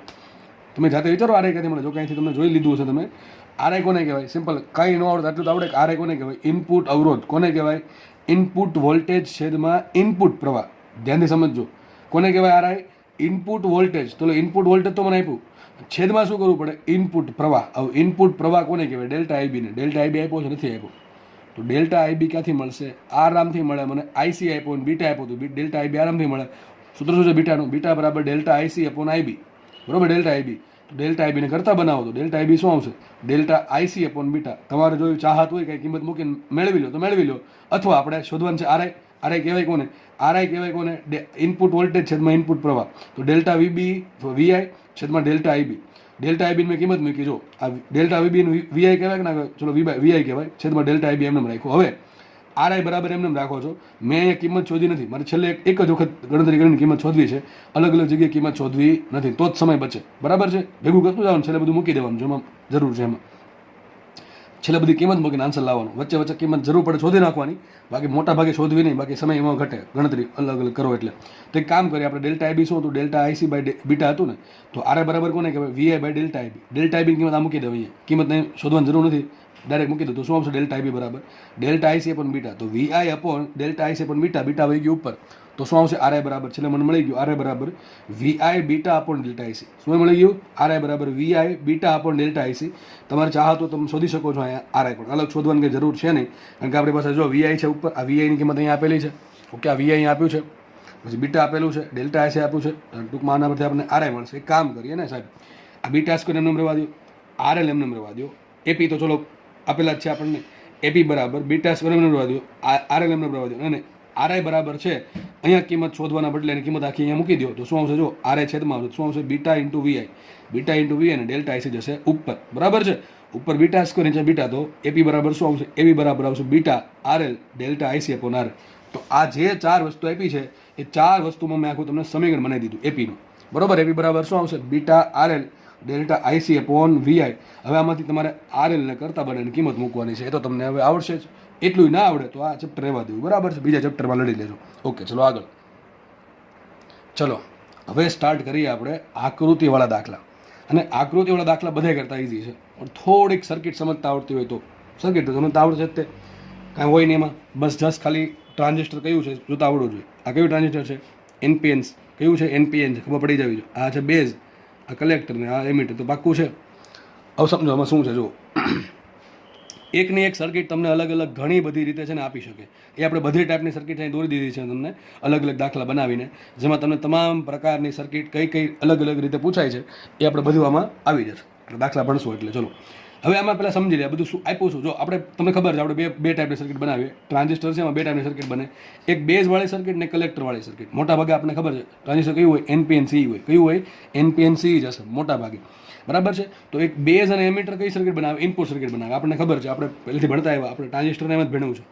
A: તમે જાતે વિચારો આરઆઈ ક્યાંથી મળે. જો ક્યાંયથી તમને જોઈ લીધું હશે તમે, આરઆઈ કોને કહેવાય? સિમ્પલ, કાંઈ ન આવડે આટલું તો આવડે. આરઆઈ કોને કહેવાય? ઇનપુટ અવરોધ. કોને કહેવાય? ઇનપુટ વોલ્ટેજ છેદમાં ઇનપુટ પ્રવાહ. ધ્યાનથી સમજજો, કોને કહેવાય આરઆઈ? Input voltage. તો ઇનપુટ વોલ્ટેજ તો મને આપ્યું, છેદમાં શું કરવું પડે? ઇનપુટ પ્રવાહ. હવે ઇનપુટ પ્રવાહ કોને કહેવાય? ડેલ્ટા આઈબી ને. ડેલ્ટા આઈબી આપ્યો છે? નથી આપ્યો. તો ડેલ્ટા આઈબી ક્યાંથી મળશે? આરામથી મળે. મને આઈસી આપ્યો અને બીટા આપ્યો, તો ડેલ્ટા આઈબી આરામથી મળે. સૂત્ર શું છે બીટાનું? બીટા બરાબર ડેલ્ટા આઈસી અપોન આઈબી. બરોબર, ડેલ્ટા આઈબી. તો ડેલ્ટા આઈબીને કરતા બનાવો તો ડેલ્ટા આઈબી શું આવશે? Delta IC upon beta. તમારે જો ચાહત હોય કંઈ કિંમત મૂકીને મેળવી લો તો મેળવી લો, અથવા આપણે શોધવાનું છે આરઆઈ. આરઆઈ કહેવાય કોને? આરઆઈ કહેવાય કોને? ઇનપુટ વોલ્ટેજ છેદમાં ઇનપુટ પ્રવાહ. તો ડેલ્ટા વીબી વીઆઈ છેદમાં ડેલ્ટા આઈબી. ડેલ્ટા આઈબીની મેં કિંમત મૂકી. જો આ ડેલ્ટા વીબી વીઆઈ કહેવાય કે ના? ચલો વીઆઈ કહેવાય છેદમાં ડેલ્ટા આઈબી એમને રાખ્યો. હવે આરઆઈ બરાબર એમને રાખો છો. મેં અહીંયા કિંમત શોધી નથી, મારે છેલ્લે એક જ વખત ગણતરી કરીને કિંમત શોધવી છે. અલગ અલગ જગ્યાએ કિંમત શોધવી નથી, તો જ સમય બચે. બરાબર છે? ભેગું કરતું જવાનું, છેલ્લે બધું મૂકી દેવાનું જેમાં જરૂર છે એમાં. છેલ્લે બધી કિંમત મૂકીને આન્સર લાવવાનું. વચ્ચે વચ્ચે કિંમત જરૂર પડે શોધી નાખવાની, બાકી મોટા ભાગે શોધવી નહીં, બાકી સમય એમાં ઘટે ગણતરી અલગ અલગ કરો એટલે. તો એક કામ કરીએ આપણે, ડેલ્ટા આઈબી શું હતું? ડેલ્ટા આઈસી બાય બીટા હતું ને. તો આરઆઈ બરાબર કોને કહેવાય? VI by delta IB. Delta આઈબીની કિંમત આ મૂકી દેવાય. કિંમત નહીં શોધવાની જરૂર નથી, ડાયરેક્ટ મૂકી દો. તો શું આવશે? ડેલ્ટા આઈબી બરાબર ડેલ્ટા આઈસી અપોન બીટા. તો Vi upon delta IC upon beta. Beta વહી ગયું ઉપર, તો શું આવશે? આરઆઈ બરાબર, છેલ્લે મને મળી ગયું આરઆઈ બરાબર Vi beta upon delta IC. શું મળી ગયું? આરઆઈ બરાબર Vi beta upon delta IC. તમારે ચાહો તો તમે શોધી શકો છો અહીંયા આરઆઈ, પણ અલગ શોધવાની કંઈ જરૂર છે નહીં, કારણ કે આપણી પાસે જો વીઆઈ છે ઉપર, આ વીઆઈની કિંમત અહીંયા આપેલી છે. ઓકે, આ વીઆઈ આપ્યું છે, પછી બીટા આપેલું છે, ડેલ્ટા આઈસી આપ્યું છે. ટૂંકમાં આના પરથી આપણને આરઆઈ મળશે. એક કામ કરીએ ને સાહેબ, આ બીટા સ્ક્વેર એમને રહેવા દો, આરએલ એમને રહેવા દો, એપી તો ચલો આપેલા જ છે આપણને. એપી બરાબર બીટા સ્ક્વેર એમને રહેવા દો, આરએલ એમને રહેવા દો, અને આરઆઈ બરાબર છે અહીંયા કિંમત શોધવાના બદલે એની કિંમત આખી અહીંયા મૂકી દો. તો શું આવશે? જો આરઆઈ છેદમાં આવશે, શું આવશે? Beta into Vi. Beta into Vi અને ડેલ્ટા આઈસી જશે ઉપર. બરાબર છે? ઉપર બીટા સ્ક્વેર નીચે બીટા, તો એપી બરાબર શું આવશે? એપી બરાબર આવશે beta RL delta IC upon RL. તો આ જે ચાર વસ્તુ આપી છે એ ચાર વસ્તુમાં મેં આખું તમને સમીકરણ બનાવી દીધું એપીનું. બરોબર? એપી બરાબર શું આવશે? Beta RL delta IC upon Vi. હવે આમાંથી તમારે આરએલને કરતા બનાવીને કિંમત મૂકવાની છે. એ તો તમને હવે આવડશે જ. એટલું ના આવડે તો આ ચેપ્ટર રહેવા દેવું. બરાબર છે? બીજા ચેપ્ટરમાં લડી લેજો. ઓકે, ચલો આગળ. ચલો હવે સ્ટાર્ટ કરીએ આપણે આકૃતિવાળા દાખલા. અને આકૃતિવાળા દાખલા બધા કરતાં ઇઝી છે, પણ થોડીક સર્કિટ સમજતા આવડતી હોય તો. સર્કિટ તો તમને આવડશે જ, તે કાંઈ હોય નહીં એમાં. બસ જસ્ટ ખાલી ટ્રાન્ઝિસ્ટર કયું છે જોતા આવડવું જોઈએ. આ કયું ટ્રાન્ઝિસ્ટર છે? એનપીએન. કયું છે? એનપીએન છે, ખબર પડી જવી જોઈએ. આ છે બેઝ, આ કલેક્ટર ને આ એમીટર, તો પાક્કું છે. હવે સમજો આમાં શું છે. જો એકની એક સર્કિટ તમને અલગ અલગ ઘણી બધી રીતે છે ને આપી શકે. એ આપણે બધી ટાઈપની સર્કિટ અહીં દોરી દીધી છે તમને, અલગ અલગ દાખલા બનાવીને, જેમાં તમને તમામ પ્રકારની સર્કિટ કઈ કઈ અલગ અલગ રીતે પૂછાય છે એ આપણે બધું આમાં આવી જશે. એટલે દાખલા ભણશું એટલે ચલો હવે આમાં પહેલાં સમજી લે બધું શું આપ્યું છું. જો આપણે તમને ખબર છે આપણે બે ટાઈપની સર્કિટ બનાવીએ. ટ્રાન્ઝિસ્ટર છે એમાં બે ટાઈપની સર્કિટ બને, એક બેઝવાળી સર્કિટ ને કલેક્ટરવાળી સર્કિટ. મોટા ભાગે આપણે ખબર છે ટ્રાન્ઝિસ્ટર કયું હોય? એનપીએનસી હોય. કયું હોય? એનપીએનસી જ હશે મોટા ભાગે. બરાબર છે? તો એક બેઝ અને એમીટર કઈ સર્કિટ બનાવે? ઇનપુટ સર્કિટ બનાવે. આપણને ખબર છે, આપણે પહેલેથી ભણતા આવ્યા, આપણે ટ્રાન્ઝિસ્ટરને એમ જ ભણ્યું છે.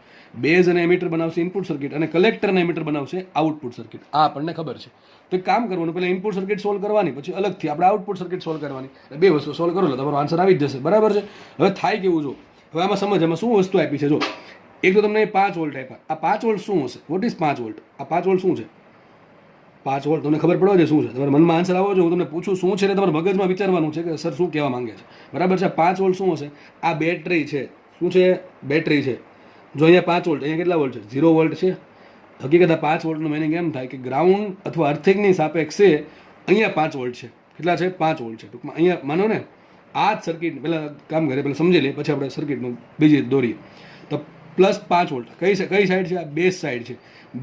A: બેઝ અને એમીટર બનાવશે ઇનપુટ સર્કિટ, અને કલેક્ટર અને એમીટર બનાવશે આઉટપુટ સર્કિટ. આ આપણને ખબર છે. તો એક કામ કરવાનું, પહેલાં ઇનપુટ સર્કિટ સોલ્વ કરવાની, પછી અલગથી આપણે આઉટપુટ સર્કિટ સોલ્વ કરવાની. બે વસ્તુ સોલ્વ કરો એટલે તમારો આન્સર આવી જ જશે. બરાબર છે? હવે થાય કેવું? જો હવે આમાં સમજ, એમાં શું વસ્તુ આપી છે. જો એક તો તમને 5 વોલ્ટ આપ્યા. આ 5 વોલ્ટ શું હશે? What is 5 volt? આ 5 વોલ્ટ શું છે? 5 વોલ્ટ તમને ખબર પડવા છે શું છે? તમારે મનમાં આન્સર આવો છો, હું તમને પૂછું શું છે, એટલે તમારે મગજમાં વિચારવાનું છે કે સર શું કહેવા માંગે છે. બરાબર છે? 5 વોલ્ટ શું હશે? આ બેટરી છે. શું છે? બેટરી છે. જો અહીંયા 5 વોલ્ટ, અહીંયા કેટલા વોલ્ટ છે? 0 વોલ્ટ છે. હકીકત આ 5 વોલ્ટનું મિનિંગ એમ થાય કે ગ્રાઉન્ડ અથવા અર્થિંગની સાપેક્ષે અહીંયા 5 વોલ્ટ છે. કેટલા છે? 5 વોલ્ટ છે. ટૂંકમાં અહીંયા માનો ને આ જ સર્કિટ પહેલાં કામ કરીએ, પહેલાં સમજી લઈએ, પછી આપણે સર્કિટનું બીજી દોરીએ. તો પ્લસ 5 વોલ્ટ કઈ સાઈડ છે? આ બેઝ સાઈડ છે.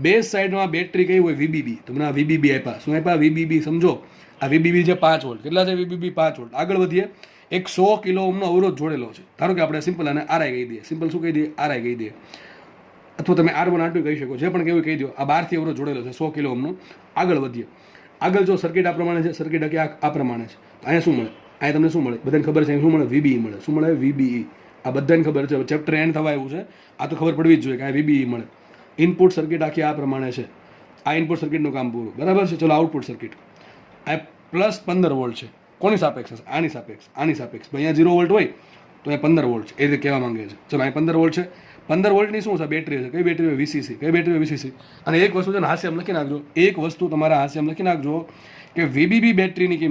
A: બેઝ સાઈડમાં બેટરી કઈ હોય? વીબીબી. તમને આ વીબીબી આપ્યા. શું આપ્યા? વીબીબી. સમજો આ વીબીબી છે 5 વોલ્ટ. કેટલા છે વીબીબી? 5 વોલ્ટ. આગળ વધીએ. એક 100 કિલો ઓહ્મનો અવરોધ જોડેલો છે. ધારો કે આપણે સિમ્પલ આને આરઆઈ કહી દઈએ. સિમ્પલ શું કહી દઈએ? આરઆઈ કહી દઈએ, અથવા તમે R1 R2 કહી શકો, જે પણ કેવું કહી દો. આ 12થી અવરોધ જોડેલો છે 100 કિલો ઓહ્મનો. આગળ વધીએ. આગળ જો સર્કિટ આ પ્રમાણે છે, સર્કિટ આ પ્રમાણે છે. અહીંયા શું મળે? અહીંયા તમને શું મળે? બધાને ખબર છે. શું મળે? વીબીઈ મળે. શું મળે? વીબીઈ. આ બધાને ખબર છે. ચેપ્ટર એન્ડ થવા આવ્યું છે, આ તો ખબર પડવી જ જોઈએ કે આ વીબીઈ મળે. ઇનપુટ સર્કિટ આખી આ પ્રમાણે છે. આ ઇનપુટ સર્કિટનું કામ પૂરું. બરાબર છે? ચલો આઉટપુટ સર્કિટ. આ પ્લસ 15 વોલ્ટ છે. કોની સાપેક્ષ? આની સાપેક્ષ. આની સાપેક્ષ. અહીંયા 0 વોલ્ટ હોય તો અહીંયા 15 વોલ્ટ છે. એ રીતે કહેવા માંગે છે. ચલો અહીં 15 વોલ્ટ છે. 15 વોલ્ટની શું છે બેટરી છે, કઈ બેટરી હોય વીસીસી, કઈ બેટરી હોય વીસીસી. અને એક વસ્તુ છે ને હાસ્યમ લખી નાખજો, એક વસ્તુ તમારા હાસ્યમ લખી નાખજો કે વીબીબી બેટરીની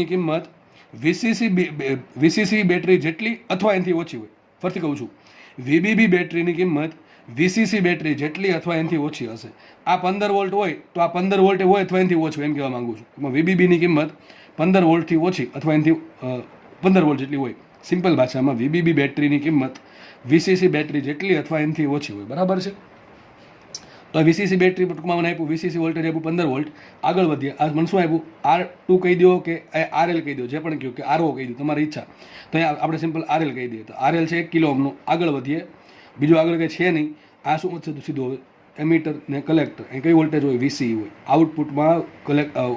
A: કિંમત વીસીસી બેટરી જેટલી અથવા એનાથી ઓછી હોય. ફરીથી કહું છું, વીબીબી બેટરીની કિંમત વીસીસી બેટરી જેટલી અથવા એનાથી ઓછી હશે. આ 15 વોલ્ટ હોય તો આ 15 વોલ્ટ હોય અથવા એનાથી ઓછું એમ કહેવા માંગુ છું. એમાં વીબીબીની કિંમત 15 વોલ્ટથી ઓછી અથવા એનાથી 15 વોલ્ટ જેટલી હોય. સિમ્પલ ભાષામાં વીબીબી બેટરીની કિંમત વીસીસી બેટરી જેટલી અથવા એનાથી ઓછી હોય. બરાબર છે. તો વીસીસી બેટરી ટૂંકમાં મને આપ્યું, વીસીસી વોલ્ટેજ આપ્યું 15 વોલ્ટ. આગળ વધીએ, આ મને શું આપ્યું, R2 કહી દો કે RL કહી દો, જે પણ કહ્યું કે RO કહી દો, તમારી ઈચ્છા. તો અહીંયા આપણે સિમ્પલ RL કહી દઈએ. તો RL છે 1 કિલો ઓહમનું. આગળ વધીએ, બીજું આગળ કંઈ છે નહીં. આ શું છે સીધું હવે એમીટર ને કલેક્ટર. અહીં કઈ વોલ્ટેજ હોય VCE હોય, આઉટપુટમાં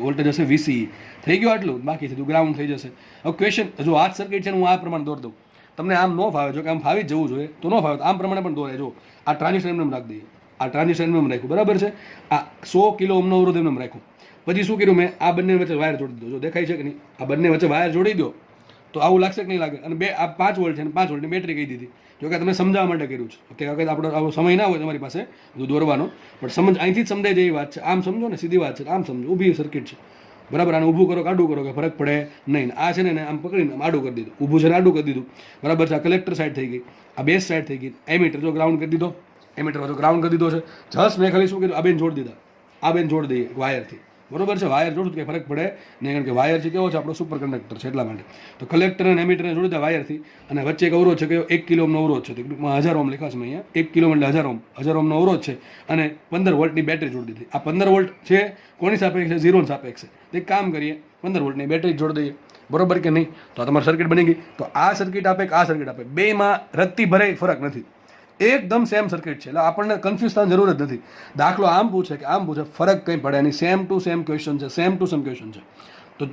A: વોલ્ટેજ હશે VCE. થઈ ગયું આટલું, બાકી સીધું ગ્રાઉન્ડ થઈ જશે. હવે ક્વેશ્ચન, જો આ સર્કિટ છે ને હું આ પ્રમાણે દોર દઉં, તમને આમ ન ફાવે, જો કે આમ ફાવી જ જવું જોઈએ તો ન ફાવે તો આમ પ્રમાણે પણ દોરે. જો આ ટ્રાન્ઝિસ્ટર એમને રાખી દઈએ, આ ટ્રાન્ઝિસ્ટર એમને રાખ્યું, બરાબર છે. આ 100 કિલો ઓહમનો અવરોધ એમને રાખ્યું. પછી શું કર્યું મેં, આ બંને વચ્ચે વાયર જોડી દીધો. જો દેખાય છે કે નહીં, આ બંને વચ્ચે વાયર જોડી દો તો આવું લાગશે કે નહીં લાગે. અને આ 5 વોલ્ટ છે અને 5 વોલ્ટની બેટરી કહી દીધી. જો કે તમે સમજાવવા માટે કર્યું છે, ઓકે. આપણો આવો સમય ના હોય તમારી પાસે બધું દોરવાનો, પણ સમજ અહીંથી જ સમજાય જેવી વાત છે. આમ સમજો ને, સીધી વાત છે. આમ સમજો, ઊભી સર્કિટ છે, બરાબર. આને ઊભું કરો કે આડું કરો કે ફરક પડે નહીં. આ છે ને આમ પકડીને આમ આડું કરી દીધું, ઊભું છે ને આડું કરી દીધું, બરાબર છે. આ કલેક્ટર સાઈડ થઈ ગઈ, આ બેઝ સાઈડ થઈ ગઈ. એમીટર જો ગ્રાઉન્ડ કરી દીધો, એમીટર જો ગ્રાઉન્ડ કરી દીધો છે. જસ્ટ મેં ખાલી શું કીધું, આ બેન જોડી દીધા, આ બેન જોડી દઈએ વાયરથી, બરોબર છે. વાયર જોડું કંઈ ફરક પડે નહીં, કારણ કે વાયર છે કેવો છે, આપણો સુપર કંડક્ટર છે, એટલા માટે. તો કલેક્ટર અને એમીટરને જોડી દે વાયરથી. અને વચ્ચે એક અવરોધ છે કે 1 કિલો ઓહમનો અવરોધ છે, તો ટૂંકમાં 1000 ઓહમ લખાશે મેં અહીંયા. 1 કિલો એટલે 1000 ઓહમનો અવરોધ છે અને 15 વોલ્ટની બેટરી જોડી દીધી. આ 15 વોલ્ટ છે કોની સાપેક્ષે, 0 સાપેક્ષે. તો એક કામ કરીએ, 15 વોલ્ટની બેટરી જોડી દઈએ, બરોબર કે નહીં. તો આ તમારી સર્કિટ બની ગઈ. તો આ સર્કિટ આપે કે આ સર્કિટ આપે, બેમાં રત્તી ભરે ફરક નથી, એકદમ સેમ સર્કિટ છે. એટલે આપણને કન્ફ્યુઝ થવાની જરૂર જ નથી. દાખલો આમ પૂછે કે આમ પૂછે, ફરક કંઈ પડે નહીં. સેમ ટુ સેમ ક્વેશ્ચન છે, સેમ ટુ સેમ ક્વેશ્ચન છે. તો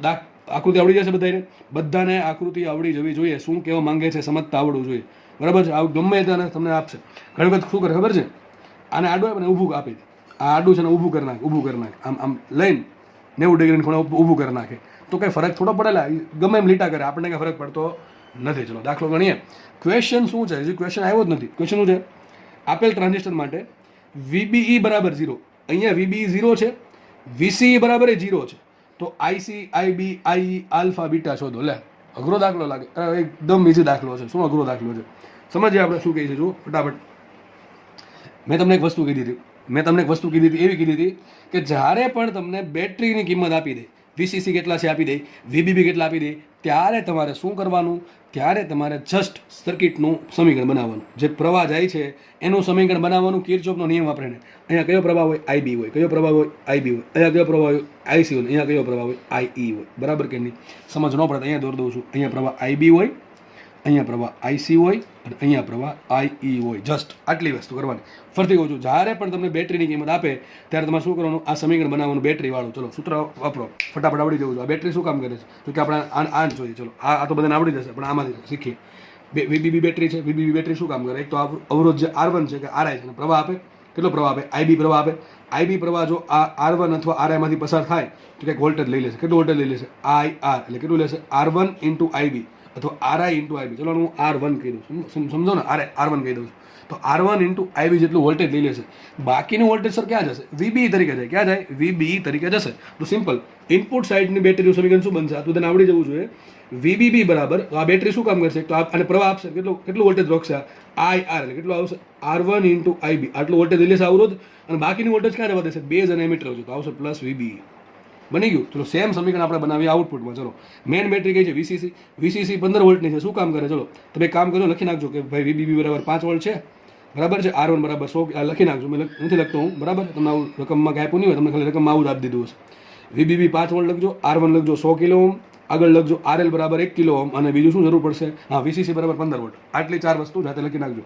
A: આકૃતિ આવડી જશે બધાને આકૃતિ આવડી જવી જોઈએ. શું કહેવા માંગે છે સમજતા આવડવું જોઈએ, બરાબર છે. આવું ગમે તેને તમને આપશે. ઘણી વખત શું કરે ખબર છે, આને આડું આપે ને ઊભું આપી દે. આ આડું છે ને ઊભું કરી નાખે, આમ આમ લઈને 90 ડિગ્રીની ખૂણે ઊભું કરી નાખે. તો કંઈ ફરક થોડો પડેલા, ગમે એમ લીટા કરે, આપણને કંઈ ફરક પડતો નથી. ચલો દાખલો ગણીએ. ક્વેશ્ચન શું છે, હજી ક્વેશ્ચન આવ્યો જ નથી. ક્વેશ્ચન શું છે, આપેલ ટ્રાન્ઝિસ્ટર માટે VBE બરાબર 0, અહીંયા VBE 0 છે, VCE બરાબર 0 છે. તો IC, IB, IE, alpha, beta શોધો. લે, અઘરો દાખલો લાગે? એકદમ ઇઝી દાખલો છે. શું અઘરો દાખલો છે સમજીએ આપણે શું કહીએ છીએ. જુઓ ફટાફટ. મેં તમને એક વસ્તુ કીધી હતી, એવી કીધી હતી કે જ્યારે પણ તમને બેટરીની કિંમત આપી દે, VCC કેટલા છે આપી દે, VBB કેટલા આપી દે, ત્યારે તમારે શું કરવાનું, ત્યારે તમારે જસ્ટ સર્કિટનું સમીકરણ બનાવવાનું. જે પ્રવાહ જાય છે એનું સમીકરણ બનાવવાનું. કિર્ચોફનો નિયમ વાપરીને. અહીંયા કયો પ્રવાહ હોય, IB હોય. કયો પ્રવાહ હોય, IB હોય. અહીંયા કયો પ્રવાહ હોય, IC હોય. અહીંયા કયો પ્રવાહ હોય, IE હોય. બરાબર કે નહીં? સમજ ન પડે અહીંયા દોર દઉં છું. અહીંયા પ્રવાહ IB હોય, અહીંયા પ્રવાહ IC હોય અને અહીંયા પ્રવાહ IE હોય. જસ્ટ આટલી વસ્તુ કરવાની. ફરીથી કહું છું, જ્યારે પણ તમને બેટરીની કિંમત આપે ત્યારે તમારે શું કરવાનું, આ સમીકરણ બનાવવાનું બેટરીવાળું. ચલો સૂત્ર વાપરો, ફટાફટ આવડી જવું છું. આ બેટરી શું કામ કરે છે, તો કે આપણે આ જોઈએ. ચલો આ તો બધાને આવડી જશે, પણ આમાંથી શીખીએ. VBB બેટરી છે. VBB બેટરી શું કામ કરે, એક તો અવરોધ જે R1 છે કે RI છે, પ્રવાહ આપે. કેટલો પ્રવાહ આપે, IB પ્રવાહ આપે. IB પ્રવાહ જો આ R1 અથવા RI માંથી પસાર થાય તો કંઈક વોલ્ટેજ લઈ લેશે. કેટલું વોલ્ટેજ લઈ લેશે, IR. એટલે કેટલું લેશે, R1 × IB અથવા RI × IB. ચલો હું R1 કહી દઉં, સમજો ને, R1 કહી દઉં છું. તો R1 × IB જેટલું વોલ્ટેજ લઈ લેશે. બાકીનું વોલ્ટેજ સર ક્યાં જશે, VBE તરીકે જાય. ક્યાં જાય, VBE તરીકે જશે. તો સિમ્પલ ઇનપુટ સાઇડની બેટરીનું સમીકરણ શું બનશે, આ તો તને આવડી જવું જોઈએ. VBB બરાબર, તો આ બેટરી શું કામ કરશે, તો આને પ્રવાહ આપશે. કેટલું વોલ્ટેજ રોકશે, IR. એટલે કેટલું આવશે, R1 × IB. આટલું વોલ્ટેજ લઈ લેશે અવરોધ, અને બાકીનું વોલ્ટેજ ક્યાં જવા દેશે, બેઝ અને એમીટર છે, તો આવશે પ્લસ VBE. બની ગયું. ચલો સેમ સમીકરણ આપણે બનાવીએ આઉટપુટમાં. ચલો મેન બેટરી કઈ છે, VCC 15 વોલ્ટની છે. શું કામ કરે, ચલો તમે એક કામ કરજો, લખી નાખજો કે ભાઈ VBB બરાબર 5 વોલ્ટ છે, બરાબર છે. R1 બરાબર 100 લખી નાખજો. મેં નથી લખતો હું, બરાબર. તમને આવું રકમમાં કાંઈ આપ્યું નહીં હોય, તમને ખાલી રકમમાં આવું જ આપી દીધું હશે. VBB 5 વોલ્ટ લખજો, R1 લખજો 100 કિલો ઓહમ, આગળ લખજો RL બરાબર 1 કિલો ઓહમ, અને બીજું શું જરૂર પડશે, હા VCC બરાબર 15 વોલ્ટ. આટલી 4 વસ્તુ જાતે લખી નાખજો.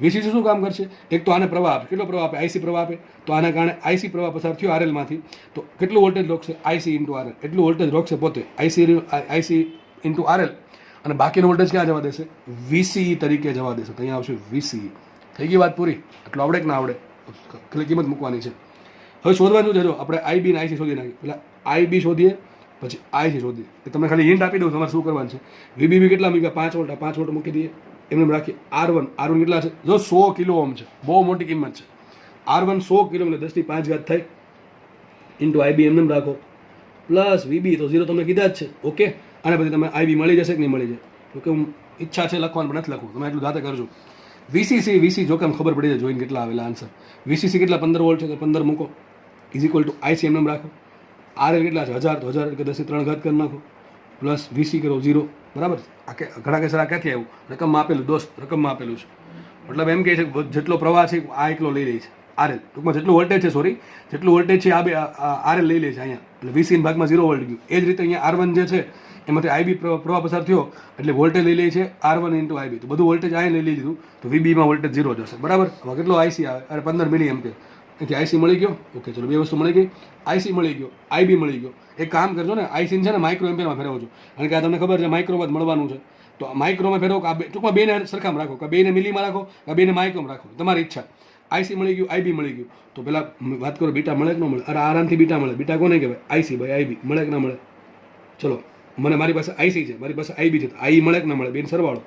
A: VCC શું કામ કરશે, એક તો આને પ્રવાહ આપે. કેટલો પ્રવાહ આપે, IC પ્રવાહ આપે. તો આના કારણે IC પ્રવાહ પસાર થયો RL માંથી, તો કેટલું વોલ્ટેજ રોકશે, IC × RL. એટલું વોલ્ટેજ રોકશે પોતે, IC × RL. અને બાકીનો વોલ્ટેજ ક્યાં જવા દેશે, VCE તરીકે જવા દેશે. તો અહીંયા આવશે VCE. થઈ ગઈ વાત પૂરી. એટલું આવડે કે ના આવડે, ખાલી કિંમત મૂકવાની છે. હવે શોધવાનું છે. જો આપણે IB ને IC શોધી નાખીએ. પેલા IB શોધીએ, પછી IC શોધીએ. તમને ખાલી હિન્ટ આપી દઉં તમારે શું કરવાનું છે. VBB કેટલા મૂક્યા, 5 વોલ્ટ. 5 વોલ્ટ મૂકી દઈએ. એમને રાખીએ R1 કેટલા છે જો 100 કિલો ઓહમ છે, બહુ મોટી કિંમત છે. R1 100 કિલો એટલે 10⁵ થાય ઇન્ટુ IB એમને રાખો પ્લસ VB તો 0 તમને કીધા જ છે. ઓકે, અને પછી તમે IB મળી જશે કે નહીં મળી જાય? તો કે ઈચ્છા છે લખવાનું પણ નથી લખવું, તમે એટલું જાતે કરજો. VC જો કે ખબર પડી જાય જોઈને કેટલા આવેલા આન્સર. VCC કેટલા 15 વોલ્ટ છે તો 15 મૂકો ઇઝ ઇક્વલ ટુ IC એમને રાખો. RL કેટલા છે 1000 તો 1000 એટલે 10⁵ કરી નાખો પ્લસ VC કરો 0. બરાબર. આ કે ઘણા કેસર આ ક્યાંથી આવ્યું? રકમમાં આપેલું દોસ્ત, રકમમાં આપેલું છે. મતલબ એમ કહે છે જેટલો પ્રવાહ છે આ એકલો લઈ લે છે RL, ટૂંકમાં જેટલું વોલ્ટેજ છે જેટલું વોલ્ટેજ છે આ બે RL લઈ લે છે અહીંયા, એટલે VC ભાગમાં 0 વોલ્ટ ગયું. એ જ રીતે અહીંયા R1 જે છે એમાંથી IB પ્રવાહ પસાર થયો એટલે વોલ્ટેજ લઈ લે છે R1 ઇન્ટુ IB, તો બધું વોલ્ટેજ અહીંયા લઈ લીધું તો VBમાં વોલ્ટેજ 0 જશે. બરાબર. હવે કેટલો IC આવે? અરે 15 મિલી એમ્પિયર. અહીંથી IC મળી ગયો. ઓકે, ચલો બે વસ્તુ મળી ગઈ, IC મળી ગયો, IB મળી ગયો. એક કામ કરજો ને, IC છે ને માઇક્રો એમ્પિયરમાં ફેરવજો, કારણ કે આ તમને ખબર છે માઇક્રોમાં જ મળવાનું છે. તો માઇક્રોમાં ફેરવો કે ટૂંકમાં બેને સરખામાં રાખો, કે બેને મિલીમાં રાખો, કે બેને માઇક્રોમાં રાખો, તમારી ઈચ્છા. IC મળી ગયું, IB મળી ગયું. તો પેલા વાત કરો બીટા મળે કે ન મળે? અરે આરામથી બીટા મળે. બીટા કોને કહેવાય? IC by IB. મળે કે ના મળે? ચલો, મને મારી પાસે IC છે, મારી પાસે IB છે, તો I મળે કે ના મળે? બેન સરવાળો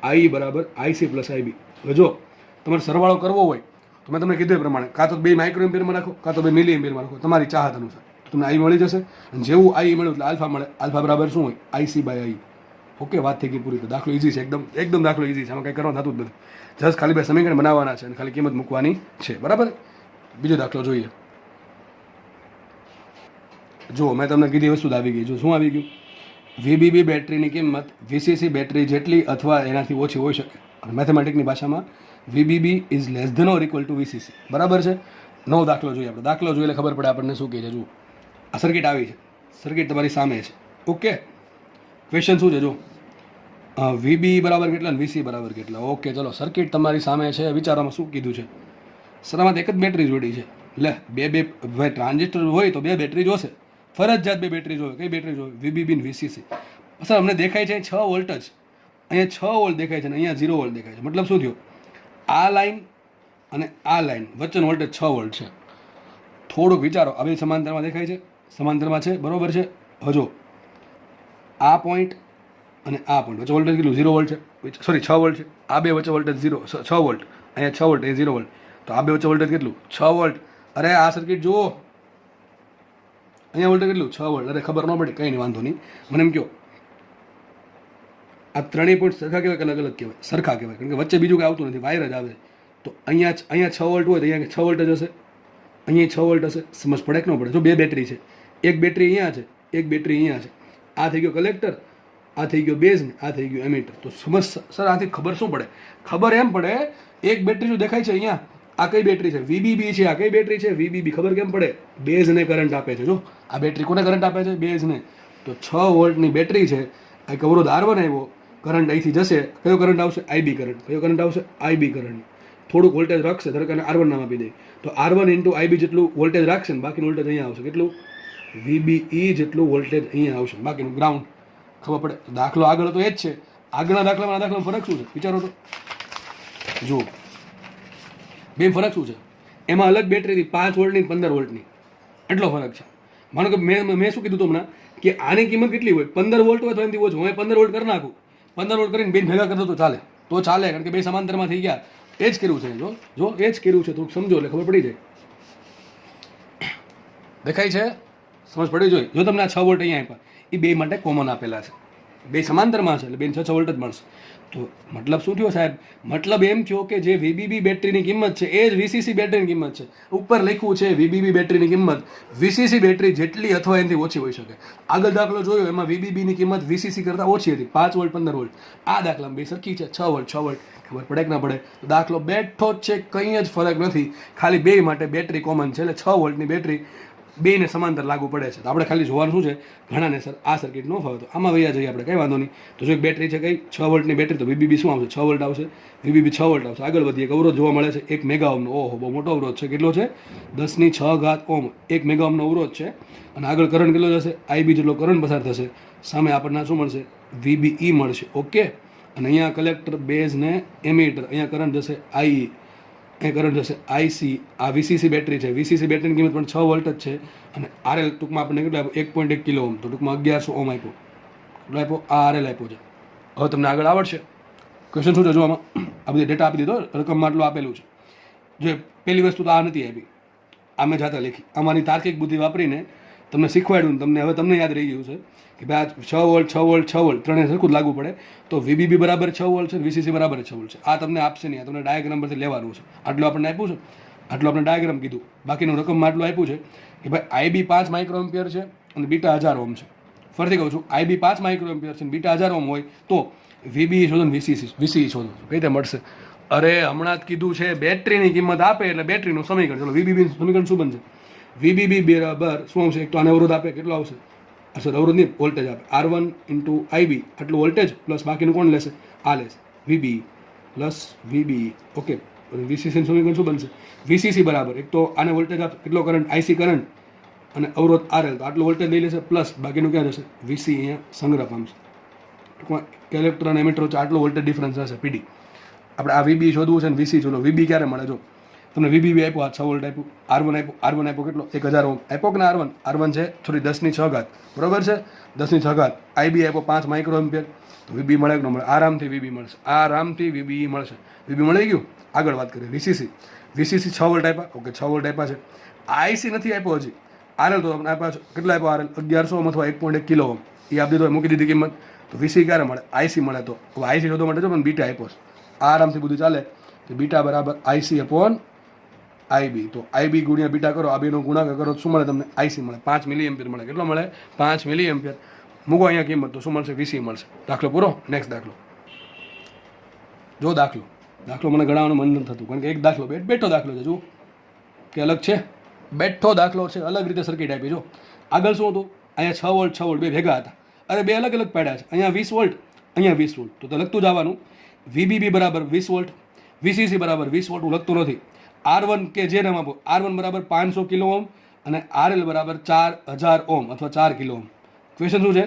A: I બરાબર IC પ્લસ IB. હવે જો તમારે સરવાળો કરવો હોય તો મેં તમને કીધું એ પ્રમાણે કાં તો બે માઇક્રો એમ્પિયરમાં રાખો, કાં તો બે મિલી એમ્પિયરમાં રાખો, તમારી ચાહત અનુસાર. તમને I મળી જશે, અને જેવું I મળ્યું એટલે આલ્ફા મળે. આલ્ફા બરાબર શું હોય? IC by I. ઓકે, વાત થઈ ગઈ પૂરી. તો દાખલો ઇઝી છે, એકદમ દાખલો ઇઝી છે, આમાં કંઈ કરવાનું થતું જ નથી. જસ્ટ ખાલી બે સમીકરણ બનાવવાના છે અને ખાલી કિંમત મૂકવાની છે. બરાબર. બીજો દાખલો જોઈએ. જો મેં તમને કીધી વસ્તુ આવી ગઈ. જો શું આવી ગયું? VBB બેટરીની કિંમત VCC બેટરી જેટલી અથવા એનાથી ઓછી હોઈ શકે. અને મેથેમેટિકની ભાષામાં VBB is less than or equal to VCC. બરાબર છે. નવો દાખલો જોઈએ આપણે. દાખલો જોઈએ એટલે ખબર પડે આપણને શું કહે છે. જુઓ, આ સર્કિટ આવી છે, સર્કિટ તમારી સામે છે. ઓકે, ક્વેશ્ચન શું છે? જો VB બરાબર કેટલા અને VC બરાબર કેટલા? ઓકે, ચલો સર્કિટ તમારી સામે છે. વિચારોમાં શું કીધું છે? સર આમાં એક જ બેટરી જોડી છે. લે બે ભાઈ ટ્રાન્ઝિસ્ટર હોય તો બે બેટરી જોશે, ફરજિયાત બે બેટરી જોવે. કઈ બેટરી જોવે? VBB ને VCC. સર અમને દેખાય છે 6 વોલ્ટ જ, અહીંયા 6 વોલ્ટ દેખાય છે અને અહીંયા 0 વોલ્ટ દેખાય છે. મતલબ શું થયો? આ લાઈન અને આ લાઈન વચ્ચેનો વોલ્ટેજ 6 વોલ્ટ છે. થોડુંક વિચારો, હવે સમાંતરમાં દેખાય છે, સમાંતરમાં છે. બરોબર છે. હજો આ પોઈન્ટ અને આ પોઈન્ટ વચ્ચે વોલ્ટેજ કેટલું? 0 વોલ્ટ છે. સોરી 6 વોલ્ટ છે. આ બે વચ્ચે વોલ્ટેજ 6 વોલ્ટ, અહીંયા 6 વોલ્ટ, અહીંયા 0 વોલ્ટ. તો આ બે વચ્ચે વોલ્ટેજ કેટલું? 6 વોલ્ટ. અરે આ સર્કિટ જુઓ, અહીંયા વોલ્ટેજ કેટલું? 6 વોલ્ટ. અરે ખબર ન પડી, કંઈ નહીં, વાંધો નહીં. મને એમ કહો, આ ત્રણેય પોઈન્ટ સરખા કહેવાય કે અલગ અલગ કહેવાય? સરખા કહેવાય, કારણ કે વચ્ચે બીજું કંઈ આવતું નથી, વાયર જ આવે. તો અહીંયા 6 વોલ્ટ હોય તો અહીંયા 6 વોલ્ટ જ હશે, અહીંયા 6 વોલ્ટ હશે. સમજ પડે કે ન પડે? જો બે બેટરી છે, એક બેટરી અહીંયા છે, એક બેટરી અહીંયા છે. આ થઈ ગયો કલેક્ટર, આ થઈ ગયો બેઝ ને આ થઈ ગયું એમીટર. તો સમજ સર આથી ખબર શું પડે? ખબર એમ પડે, એક બેટરી જો દેખાય છે અહીંયા, આ કઈ બેટરી છે? VBB છે. આ કઈ બેટરી છે? VBB. ખબર કેમ પડે? બેઝને કરંટ આપે છે. જો આ બેટરી કોને કરંટ આપે છે? બેઝને. તો 6 વોલ્ટની બેટરી છે, આ અવરોધ R1 આવ્યો, કરંટ અહીંથી જશે, કયો કરંટ આવશે? IB current. કયો કરંટ આવશે? IB current. થોડુંક વોલ્ટેજ રાખશે, ધારો કે R1 નામ આપી દે, તો R1 ઇન્ટુ IB જેટલું વોલ્ટેજ રાખશે ને બાકીનું વોલ્ટેજ અહીંયા આવશે. કેટલું? VBE જેટલું વોલ્ટેજ અહીંયા આવશે, બાકીનું ગ્રાઉન્ડ. ખબર પડે? દાખલો આગળ તો એ જ છે. આગળના દાખલામાં આ દાખલામાં ફરક શું છે? વિચારો તો. જુઓ, બે ફરક શું છે? એમાં અલગ બેટરી હતી 5 વોલ્ટની 15 વોલ્ટની, એટલો ફરક છે. માનો કે મેં શું કીધું તમને કે આની કિંમત કેટલી હોય? 15 વોલ્ટ હોય તો એનાથી ઓછું. હું 15 વોલ્ટ કરી નાખું, 15 વોલ્ટ કરીને બેન ભેગા કરતો તો ચાલે? તો ચાલે, કારણ કે બે સમાંતરમાં થઈ ગયા. એ જ કર્યું છે. જો એ જ કર્યું છે. થોડુંક સમજો એટલે ખબર પડી જાય. દેખાય છે? સમજ પડી જોઈએ. જો તમને આ 6 વોલ્ટ અહીંયા આપ્યા, એ બે માટે કોમન આપેલા છે, બે સમાંતરમાં છે, એટલે બેન 6 વોલ્ટ જ મળશે. તો મતલબ શું થયો સાહેબ? મતલબ એમ થયો કે જે VBB બેટરીની કિંમત છે એ જ VCC બેટરીની કિંમત છે. ઉપર લખ્યું છે VBB બેટરીની કિંમત VCC બેટરી જેટલી અથવા એનાથી ઓછી હોઈ શકે. આગળ દાખલો જોયો, એમાં VBB ની કિંમત VCC કરતાં ઓછી હતી, 5 વોલ્ટ 15 વોલ્ટ. આ દાખલામાં બે સરખી છે, 6 વોલ્ટ 6 વોલ્ટ. ખબર પડે કે ના પડે? દાખલો બેઠો જ છે, કંઈ જ ફરક નથી. ખાલી બે માટે બેટરી કોમન છે, એટલે 6 વોલ્ટની બેટરી બેને સમાંતર લાગુ પડે છે. તો આપણે ખાલી જોવાનું શું છે? ઘણાને સર આ સર્કિટ ન ફાવે તો આમાં વૈયા જઈએ આપણે, કંઈ વાંધો નહીં. તો જો એક બેટરી છે, કઈ 6 વોલ્ટની બેટરી, તો VBB શું આવશે? 6 વોલ્ટ આવશે. VBB 6 વોલ્ટ આવશે. આગળ વધીએ. એક અવરોધ જોવા મળે છે 1 મેગા ઓહ્મનો. ઓહો, બહુ મોટો અવરોધ છે. કેટલો છે? 10⁶ ઓહ્મ. 1 મેગા ઓહ્મનો અવરોધ છે. અને આગળ કરંટ કેટલો જશે? IB જેટલો કરંટ પસાર થશે. સામે આપણને શું મળશે? VBE મળશે. ઓકે. અને અહીંયા કલેક્ટર, બેઝ ને એમીટર, અહીંયા કરંટ જશે IE, અહીંયા કરંટ જશે IC. આ VCC બેટરી છે. VCC બેટરીની કિંમત પણ 6 વોલ્ટ જ છે. અને RL ટૂંકમાં આપણને કેટલું આપ્યું? 1.1 કિલો ઓહ્મ. તો ટૂંકમાં 1100 ઓહ્મ આપ્યો. કેટલો આપ્યો? આ RL આપ્યો છે. હવે તમને આગળ આવડશે. ક્વેશ્ચન શું છે જો આમાં આ બધી ડેટા આપી દીધો, રકમમાં આટલું આપેલું છે. જો પહેલી વસ્તુ તો આ નથી આપી, આ મેં જાતે લખી. આમાંની તાર્કિક બુદ્ધિ વાપરીને તમને શીખવાડ્યું, તમને યાદ રહી ગયું છે કે ભાઈ આ 6 વોલ્ટ 6 વોલ્ટ 6 વોલ્ટ ત્રણે સરખું જ લાગુ પડે, તો વીબીબી બરાબર 6 વોલ્ટ છે, વીસીસી બરાબર 6 વોલ્ટ છે. આ તમને આપશે નહીં, આ તમને ડાયાગ્રામ પરથી લેવાનું છે. આટલું આપણને આપ્યું છે, આટલું આપણે ડાયાગ્રામ કીધું, બાકીનું રકમમાં આટલું આપ્યું છે કે ભાઈ આઈબી 5 માઇક્રોએમ્પિયર છે અને બીટા 1000 ઓમ છે. ફરીથી કહું છું, આઈબી 5 માઇક્રોએમ્પિયર છે અને બીટા 1000 ઓમ હોય તો વીબી શોધો ને વીસીસી શોધો, કઈ રીતે મળશે? અરે હમણાં જ કીધું છે, બેટરીની કિંમત આપે એટલે બેટરીનું સમીકરણ. ચલો વીબીબી સમીકરણ શું બનશે? વીબીબી બરાબર શું આવશે? એક તો આને અવરોધ આપે, કેટલો આવશે? સર અવરોધ નહીં, વોલ્ટેજ આપે. R1 ઇન્ટુ આઈબી આટલું વોલ્ટેજ પ્લસ બાકીનું કોણ લેશે? આ લેશે, VB plus VB. Okay, VCC સમીકરણ શું બનશે? વીસીસી બરાબર એક તો આને વોલ્ટેજ આપે, કેટલો કરંટ? આઈસી કરંટ અને અવરોધ RL, તો આટલું વોલ્ટેજ લઈ લેશે પ્લસ બાકીનું ક્યાં જશે? વીસી અહીંયા સંગ્રહ પામશે. ટૂંકમાં કેલેક્ટર અને એમિટર વચ્ચે આટલો વોલ્ટેજ ડિફરન્સ હશે, પીડી. આપણે આ વીબી શોધવું છે ને વીસી શોધો. વીબી ક્યારે મળે? જો તમને વીબીબી આપ્યું, આ 6 વોલ્ટ આપ્યું, R1 આપ્યો કેટલો? 1000 ઓમ આપ્યો કે ના? R1 છે સોરી 10⁶, બરોબર છે, 10⁶. આઈબી આપ્યો 5 માઇક્રોએમ્પિયર, તો વીબી મળે કે ન મળે? આરામથી વીબી મળશે, આરામથી વીબી મળશે. વીબી મળી ગયું. આગળ વાત કરીએ વીસીસી 6 વોલ્ટ આપ્યા. ઓકે, 6 વોલ્ટ આપ્યા છે. આઈસી નથી આપ્યો હજી. RL તો તમને આપ્યા છે, કેટલો આપ્યો RL? 1100 ઓમ અથવા 1.1 કિલો ઓમ. એ આપી દીધો, મૂકી દીધી કિંમત. તો વીસી ક્યારે મળે? આઈસી મળે. તો હવે આઈસી શોધવા માટે જો પણ બીટા આપ્યો છે, આરામથી બધું ચાલે કે બીટા બરાબર આઈસી અપોન આઈબી. તો આઈબી ગુણ્યા બીટા કરો, આ બેનો ગુણાકાર કરો, શું મળે તમને? આઈસી મળે. 5 મિલીએમ્પિયર મળે. કેટલો મળે? 5 મિલીએમ્પિયર. મૂકો અહીંયા કિંમત, તો શું મળશે? વીસી મળશે. દાખલો પૂરો. નેક્સ્ટ દાખલો જો. દાખલો મને ગણાવવાનું મન નથી થતું, કારણ કે એક દાખલો બેઠો દાખલો છે, જુઓ કે અલગ છે, બેઠો દાખલો છે, અલગ રીતે સર્કિટ આપી. જો આગળ શું હતું? અહીંયા 6 વોલ્ટ 6 વોલ્ટ બે ભેગા હતા, અરે બે અલગ અલગ પાડ્યા છે. અહીંયા 20 વોલ્ટ, અહીંયા 20 વોલ્ટ, તો લખતું જવાનું. વીબીબી બરાબર 20 વોલ્ટ, વીસીસી બરાબર 20 વોલ્ટ. હું લખતો નથી. R1 કે જે નામ આપો, R1 બરાબર 500 કિલો ઓમ અને RL બરાબર 4000 ઓમ અથવા 4 કિલો ઓમ. ક્વેશ્ચન શું છે?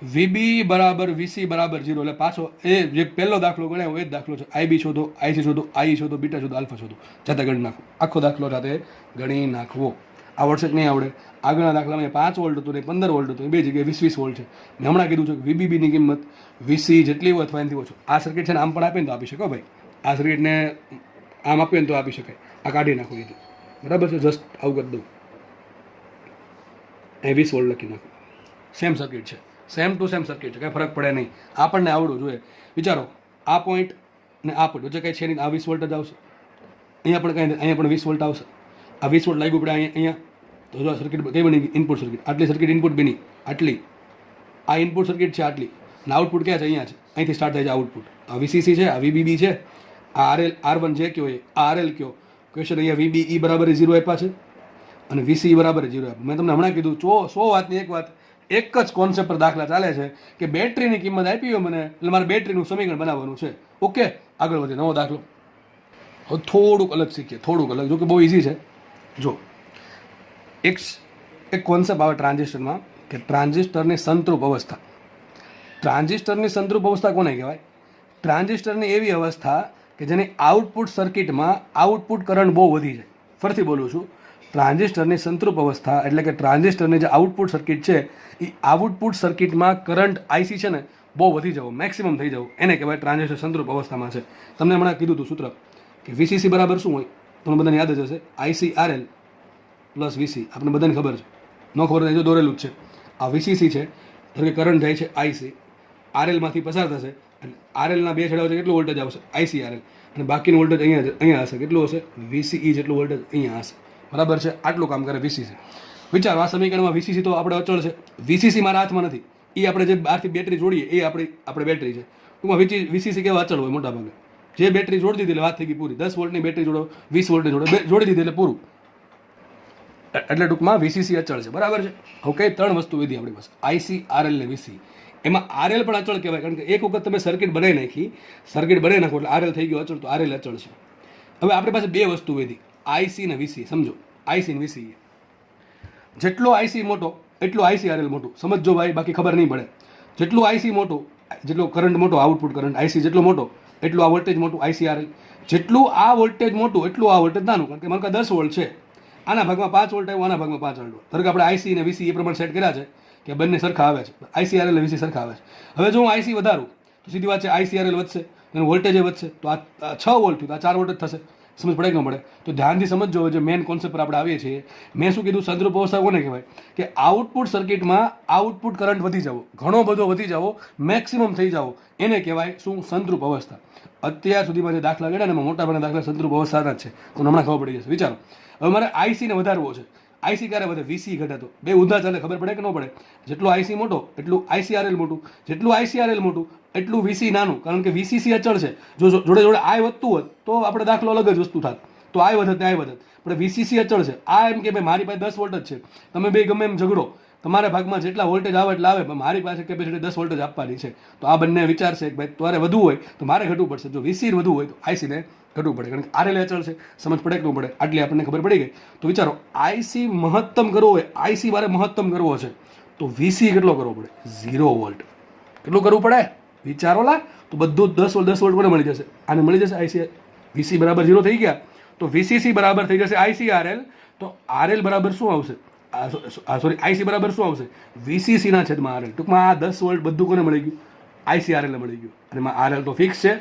A: વીબી બરાબર વીસી બરાબર 0. એટલે પાછો એ જે પહેલો દાખલો ગણાયો એ જ દાખલો છે. આઈબી શોધો, આઈસી શોધો, આઈ શોધો, બીટા શોધો, આલ્ફા શોધો. જાતે ગણી નાખો, આખો દાખલો જાતે ગણી નાખવો. આવડશે કે નહીં આવડે? આગળના દાખલામાં 5 વોલ્ટ હતું ને 15 વોલ્ટ હતું, બે જગ્યાએ 20 વોલ્ટ છે. મેં હમણાં કીધું છે કે વીબીબીની કિંમત વીસી જેટલી હોય અથવા એનાથી ઓછું. આ સર્કિટ છે ને આમ પણ આપે ને તો આપી શકો ભાઈ. આ સર્કિટને આમ આપીએ ને તો આપી શકાય. આ કાઢી નાખો કીધું, બરાબર છે, જસ્ટ આવું કરી દઉં. અહીં 20 વોલ્ટ લખી નાખો. સેમ સર્કિટ છે, સેમ ટુ સેમ સર્કિટ છે, કાંઈ ફરક પડે નહીં. આપણને આવડવું જોઈએ. વિચારો, આ પોઈન્ટ ને આ પોઈન્ટ વચ્ચે કંઈ છે નહીં, આ 20 વોલ્ટ જ આવશે. અહીંયા પણ કંઈ, અહીંયા પણ 20 વોલ્ટ આવશે. આ 20 વોલ્ટ લાગ્યું પડે અહીંયા, તો જો સર્કિટ કઈ બની? Input circuit. આટલી સર્કિટ ઇનપુટ બની, આટલી. આ ઇનપુટ સર્કિટ છે આટલી, અને આઉટપુટ ક્યાં છે? અહીંયા છે. અહીંથી સ્ટાર્ટ થાય છે આઉટપુટ. આ વીસીસી છે, આ વીબીબી છે, આ RL R1 જે કયો એ, આ RL કયો. ક્વેશ્ચન અહીંયા વીબીઈ બરાબર 0 આપ્યા છે અને વીસી બરાબર 0 આપ્યું. મેં તમને હમણાં કીધું 100 વાતની એક વાત, એક જ કોન્સેપ્ટ પર દાખલા ચાલે છે કે બેટરીની કિંમત આપી હોય મને, એટલે મારે બેટરીનું સમીકરણ બનાવવાનું છે. ઓકે, આગળ વધીએ. નવો દાખલો. હવે થોડુંક અલગ શીખીએ, થોડુંક અલગ. જો કે બહુ ઇઝી છે. જો એક કોન્સેપ્ટ આવે ટ્રાન્ઝિસ્ટરમાં કે ટ્રાન્ઝિસ્ટરની સંતૃપ અવસ્થા. ટ્રાન્ઝિસ્ટરની સંતૃપ અવસ્થા કોને કહેવાય? ટ્રાન્ઝિસ્ટરની એવી અવસ્થા કે જેની આઉટપુટ સર્કિટમાં આઉટપુટ કરંટ બહુ વધી જાય. ફરીથી બોલું છું, ટ્રાન્ઝિસ્ટરની સંતૃપ અવસ્થા એટલે કે ટ્રાન્ઝિસ્ટરની જે આઉટપુટ સર્કિટ છે એ આઉટપુટ સર્કિટમાં કરંટ આઈસી છે ને બહુ વધી જવું, મેક્સિમમ થઈ જવું, એને કહેવાય ટ્રાન્ઝિસ્ટર સંતૃપ અવસ્થામાં છે. તમને હમણાં કીધું હતું સૂત્ર કે વીસીસી બરાબર શું હોય? તમને બધાને યાદ જ હશે, આઈસી RL પ્લસ વીસી. આપણે બધાને ખબર છે, ન ખબર નહીં જો દોરેલું જ છે. આ વીસીસી છે, ધારો કે કરંટ જાય છે આઈસી, RLમાંથી પસાર થશે, એટલે RLના બે છેડા વચ્ચે કેટલું વોલ્ટેજ આવશે? આઈસી RL, અને બાકીનું વોલ્ટેજ અહીંયા હશે. કેટલું હશે? વીસીઈ જેટલું વોલ્ટેજ અહીંયા હશે, બરાબર છે. આટલું કામ કરે વીસીસી. વિચારો, આ સમીકરણમાં વીસીસી તો આપણે અચળ છે. વીસીસી મારા હાથમાં નથી, એ આપણે જે બહારથી બેટરી જોડીએ એ આપણે બેટરી છે. ટૂંકમાં વીસીસી કેવા અચળ હોય મોટા ભાગે? જે બેટરી જોડી દીધી એટલે વાત થઈ ગઈ પૂરી. 10 વોલ્ટની બેટરી જોડો, 20 વોલ્ટની જોડી દીધી એટલે પૂરું. એટલે ટૂંકમાં વીસીસી અચળ છે, બરાબર છે. ઓકે, 3 વસ્તુ વિધી આપણી પાસે, આઈસી, RL ને વીસી. એમાં RL પણ અચળ કહેવાય, કારણ કે એક વખત તમે સર્કિટ બનાવી નાખી, સર્કિટ બનાવી નાખો એટલે RL થઈ ગયો અચળ, તો RL અચળ છે. હવે આપણી પાસે બે વસ્તુ વિધી, આઈસી ને વીસી. સમજો, આઈસી ને વીસી, જેટલો આઈસી મોટો એટલું આઈસી RL મોટું. સમજો ભાઈ, બાકી ખબર નહીં પડે. જેટલું આઈસી મોટું, જેટલો કરંટ મોટો, આઉટપુટ કરંટ આઈસી જેટલો મોટો એટલું આ વોલ્ટેજ મોટું, આઈસી RL. જેટલું આ વોલ્ટેજ મોટું એટલું આ વોલ્ટેજ નાનું, કારણ કે મારે 10 વોલ્ટ છે, આના ભાગમાં 5 વોલ્ટ આવ્યો, આના ભાગમાં 5 વોલ્ટ. ધારો કે આપણે આઈસી અને વીસી એ પ્રમાણે સેટ કર્યા છે કે બંને સરખા આવે છે, આઈસી RL અને વીસી સરખા આવે છે. હવે જો હું આઈસી વધારું તો સીધી વાત છે આઈસી RL વધશે, એનું વોલ્ટેજ વધશે તો આ 6 વોલ્ટ થયું તો આ 4 વોલ્ટ જ થશે. સમજ પડે કે ન પડે? તો ધ્યાનથી સમજો. જે મેઇન કોન્સેપ્ટ પર આપણે આવીએ છીએ, મેં શું કીધું, સંતૃપ્ત અવસ્થા કોને કહેવાય? કે આઉટપુટ સર્કિટમાં આઉટપુટ કરંટ વધી જવો, ઘણો બધો વધી જવો, મેક્સિમમ થઈ જાવ, એને કહેવાય શું? સંતૃપ્ત અવસ્થા. અત્યાર સુધીમાં જે દાખલા ગણ્યા ને એમાં મોટાભાગના દાખલા સંતૃપ્ત અવસ્થાના જ છે. તો હમણાં ખબર પડી જશે. વિચારો, હવે મારે આઈસીને વધારવો છે. આઈસી ક્યારે વધે? વીસી ઘટે તો બે ઊંધા ચાલે. ખબર પડે કે ન પડે? જેટલો આઈસી મોટો એટલું આઈસીઆરએલ મોટું, જેટલું આઈસીઆરએલ મોટું એટલું વીસી નાનું, કારણ કે વીસીસી અચળ છે. જો જોડે જોડે આઈ વધતું હોત તો આપણે દાખલો અલગ જ વસ્તુ થાત, તો આઈ વધત ને આઈ વધત. પણ વીસીસી અચળ છે. આ એમ કે ભાઈ મારી પાસે 10 વોલ્ટ જ છે, તમે બે ગમે એમ ઝઘડો, તમારા ભાગમાં જેટલા વોલ્ટેજ આવે એટલે આવે, પણ મારી પાસે કેપેસિટી 10 વોલ્ટેજ આપવાની છે. તો આ બંને વિચાર છે કે ભાઈ તારે વધુ હોય તો મારે ઘટવું પડશે, જો વીસી વધુ હોય તો આઈસીને ઘટવું પડે, કારણ કે આરએલ અચળ છે. સમજ પડે કે ન પડે? આટલી આપણને ખબર પડી ગઈ. તો વિચારો, આઈસી મહત્તમ કરવો હોય, આઈસી મારે મહત્તમ કરવો છે તો વીસી કેટલો કરવો પડે? 0 વોલ્ટ. કેટલું કરવું પડે? વિચારો લા. તો બધું 10 વોલ્ટ 10 વોલ્ટ કોને મળી જશે? આને મળી જશે. આઈસી વીસી બરાબર 0 થઈ ગયા તો વીસીસી બરાબર થઈ જશે આઈસીઆરએલ. તો આરએલ બરાબર શું આવશે? સોરી, આઈસી બરાબર શું આવશે? વીસીસીના છેદમાં આરએલ. ટૂંકમાં આ 10 વોલ્ટ બધું કોને મળી ગયું? આઈસીઆરએલ મળી ગયું. અને એમાં આરએલ તો ફિક્સ છે,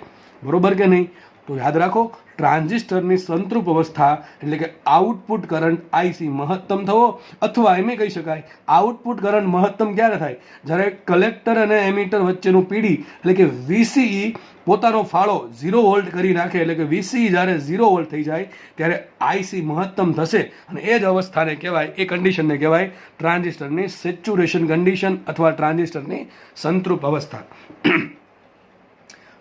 A: બરોબર કે નહીં? તો યાદ રાખો, ટ્રાન્ઝિસ્ટરની સંતૃપ્ત અવસ્થા એટલે કે આઉટપુટ કરંટ આઈસી મહત્તમ થવો, અથવા એમ કહી શકાય આઉટપુટ કરંટ મહત્તમ ક્યારે થાય? જ્યારે કલેક્ટર અને એમિટર વચ્ચેનું પીડી એટલે કે વીસીઈ પોતાનો ફાળો 0 વોલ્ટ કરી નાખે, એટલે કે વીસીઈ જ્યારે 0 વોલ્ટ થઈ જાય ત્યારે આઈસી મહત્તમ થશે. અને એ જ અવસ્થાને કહેવાય, એ કન્ડિશનને કહેવાય ટ્રાન્ઝિસ્ટરની સેચ્યુરેશન કન્ડિશન અથવા ટ્રાન્ઝિસ્ટરની સંતૃપ્ત અવસ્થા.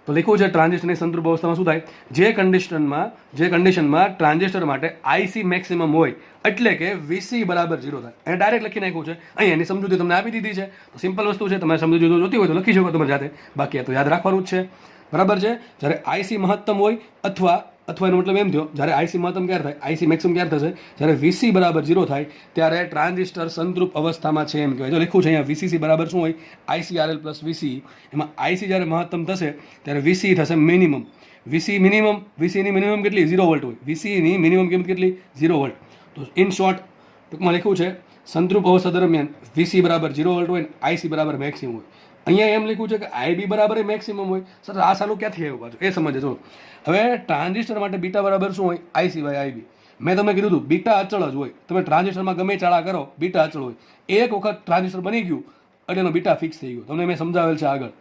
A: તો લખ્યું છે ટ્રાન્ઝિસ્ટરની સંતૃપ્ત અવસ્થામાં શું થાય? જે કન્ડિશનમાં ટ્રાન્ઝિસ્ટર માટે આઈસી મેક્સિમમ હોય, એટલે કે વીસી બરાબર 0 થાય. એને ડાયરેક્ટ લખી નાખ્યું છે અહીં. એની સમજૂતી તમને આપી દીધી છે. તો સિમ્પલ વસ્તુ છે, તમારે સમજૂતી જોતી હોય તો લખી શકો તમે જાતે, બાકી તો યાદ રાખવાનું જ છે. બરાબર છે? જ્યારે આઈસી મહત્તમ હોય અથવા એનો મતલબ એમ થયો, જ્યારે આઈસી મહત્તમ ક્યારે થાય, આઈસી મેક્સિમમ ક્યારે થશે? જ્યારે વીસી બરાબર 0 થાય ત્યારે ટ્રાન્ઝિસ્ટર સંતૃપ્ત અવસ્થામાં છે એમ કહેવાય. જો લખ્યું છે અહીંયા વીસીસી બરાબર શું હોય? આઈસીઆરએલ પ્લસ વીસી. એમાં આઈસી જ્યારે મહત્તમ થશે ત્યારે વીસી થશે મિનિમમ. વીસીની મિનિમમ કેટલી? 0 વોલ્ટ હોય. વીસીની મિનિમમ કિંમત કેટલી? 0 વોલ્ટ. તો ઇન શોર્ટ ટૂંકમાં લખ્યું છે સંતૃપ્ત અવસ્થા દરમિયાન વીસી બરાબર 0 વોલ્ટ હોય ને આઈસી બરાબર મેક્સિમમ હોય. અહીંયા એમ લખ્યું છે કે આઈબી બરાબર મેક્સિમમ હોય. સર આ સાલું ક્યાંથી આવ્યું પાછું? એ સમજે. જો હવે ટ્રાન્ઝિસ્ટર માટે બીટા બરાબર શું હોય? IC by IB. મેં તમને કીધું હતું બીટા અચળ જ હોય. તમે ટ્રાન્ઝિસ્ટરમાં ગમે ચાળા કરો, બીટા અચળ હોય. એક વખત ટ્રાન્ઝિસ્ટર બની ગયું એટલે એનો બીટા ફિક્સ થઈ ગયો. તમને મેં સમજાવેલ છે આગળ.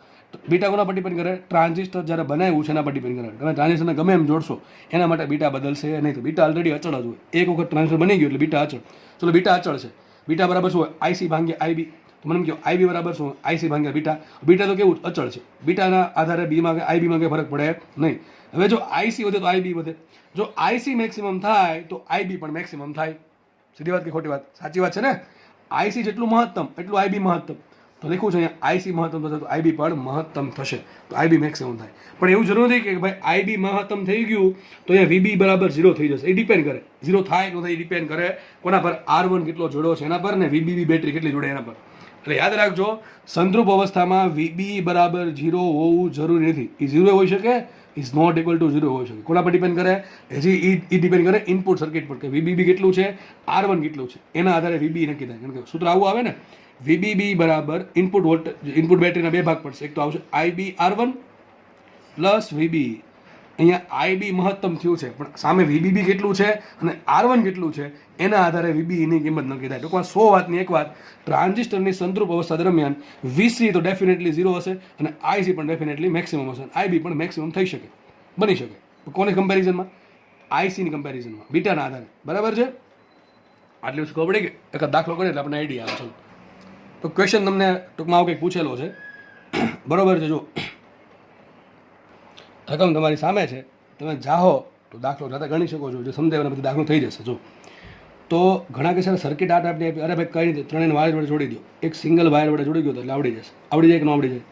A: બીટા કોના પર ડિપેન્ડ કરે? ટ્રાન્ઝિસ્ટર જ્યારે બનાવ્યું છે એના પર ડિપેન્ડ કરે. તમે ટ્રાન્ઝિસ્ટરને ગમે એમ જોડશો એના માટે બીટા બદલશે નહીં. તો બીટા ઓલરેડી અચળ જ હોય. એક વખત ટ્રાન્ઝિસ્ટર બની ગયું એટલે બીટા અચળ. ચલો બીટા અચળ છે. બીટા બરાબર શું હોય? આઈસી ભાંગ્યા આઈબી. તો મને કહો આઈબી બરાબર શું? આઈસી ભાંગ્યા બીટા. બીટા તો કેવું અચળ છે. બીટાના આધારે બીમાં કે આઈબીમાં કંઈ ફરક પડે નહીં. હવે જો આઈસી વધે તો આઈબી વધે. જો આઈસી મેક્સિમમ થાય તો આઈબી પણ મેક્સિમમ થાય. સીધી વાત કે ખોટી વાત? સાચી વાત છે ને? આઈસી જેટલું મહત્તમ એટલું આઈબી મહત્તમ. તો લખ્યું છે અહીંયા આઈસી મહત્તમ થશે તો આઈબી પણ મહત્તમ થશે. તો આઈબી મેક્સિમમ થાય. પણ એવું જરૂર નથી કે ભાઈ આઈબી મહત્તમ થઈ ગયું તો અહીંયા વીબી બરાબર 0 થઈ જશે. એ ડિપેન્ડ કરે. 0 થાય તો એ ડિપેન્ડ કરે કોના પર? R1 કેટલો જોડો છે એના પર, ને વીબીબી બેટરી કેટલી જોડે એના પર. એટલે યાદ રાખજો, સંતૃપ્ત અવસ્થામાં વીબી બરાબર 0 હોવું જરૂરી નથી. એ 0 હોઈ શકે, ઇઝ નોટ ઇક્વલ ટુ 0 હોઈ શકે. કોના પર ડિપેન્ડ કરે? હજી એ ડિપેન્ડ કરે ઇનપુટ સર્કિટ પર, કે વીબીબી કેટલું છે, R1 કેટલું છે, એના આધારે વીબી નક્કી થાય. કારણ કે સૂત્ર આવું આવે ને, વીબીબી બરાબર ઇનપુટ વોલ્ટેજ, ઇનપુટ બેટરીના બે ભાગ પડશે. એક તો આવશે આઈબી R1 પ્લસ વીબી. અહીંયા આઈબી મહત્તમ થયું છે, પણ સામે વીબીબી કેટલું છે અને R1 કેટલું છે એના આધારે વીબીની કિંમત નક્કી થાય. ટૂંકમાં 100 વાતની એક વાત, ટ્રાન્ઝિસ્ટરની સંતૃપ્ત અવસ્થા દરમિયાન વીસી તો ડેફિનેટલી 0 હશે અને આઈસી પણ ડેફિનેટલી મેક્સિમમ હશે. આઈબી પણ મેક્સિમમ થઈ શકે, બની શકે. કોની કમ્પેરિઝનમાં? આઈસીની કમ્પેરિઝનમાં, બીટાના આધારે. બરાબર છે? આટલી વસ્તુ ખબર પડી કે એક દાખલો કરે એટલે આપણને આઈડિયા આવે. તો ક્વેશ્ચન તમને ટૂંકમાં આવું કંઈક પૂછેલો છે. બરાબર છે? જો રકમ તમારી સામે છે, તમે જાઓ તો દાખલો જાતે ગણી શકો છો. જો સમજાય પછી દાખલો થઈ જશે. જો તો ઘણા કે સર્કિટ આટ આપણી આપી, અરે ભાઈ કઈ રીતે ત્રણેય વાયર વડે જોડી દો, એક સિંગલ વાયર વડે જોડી ગયો તો એટલે આવડી જશે. આવડી જાય કે ન આવડી જાય?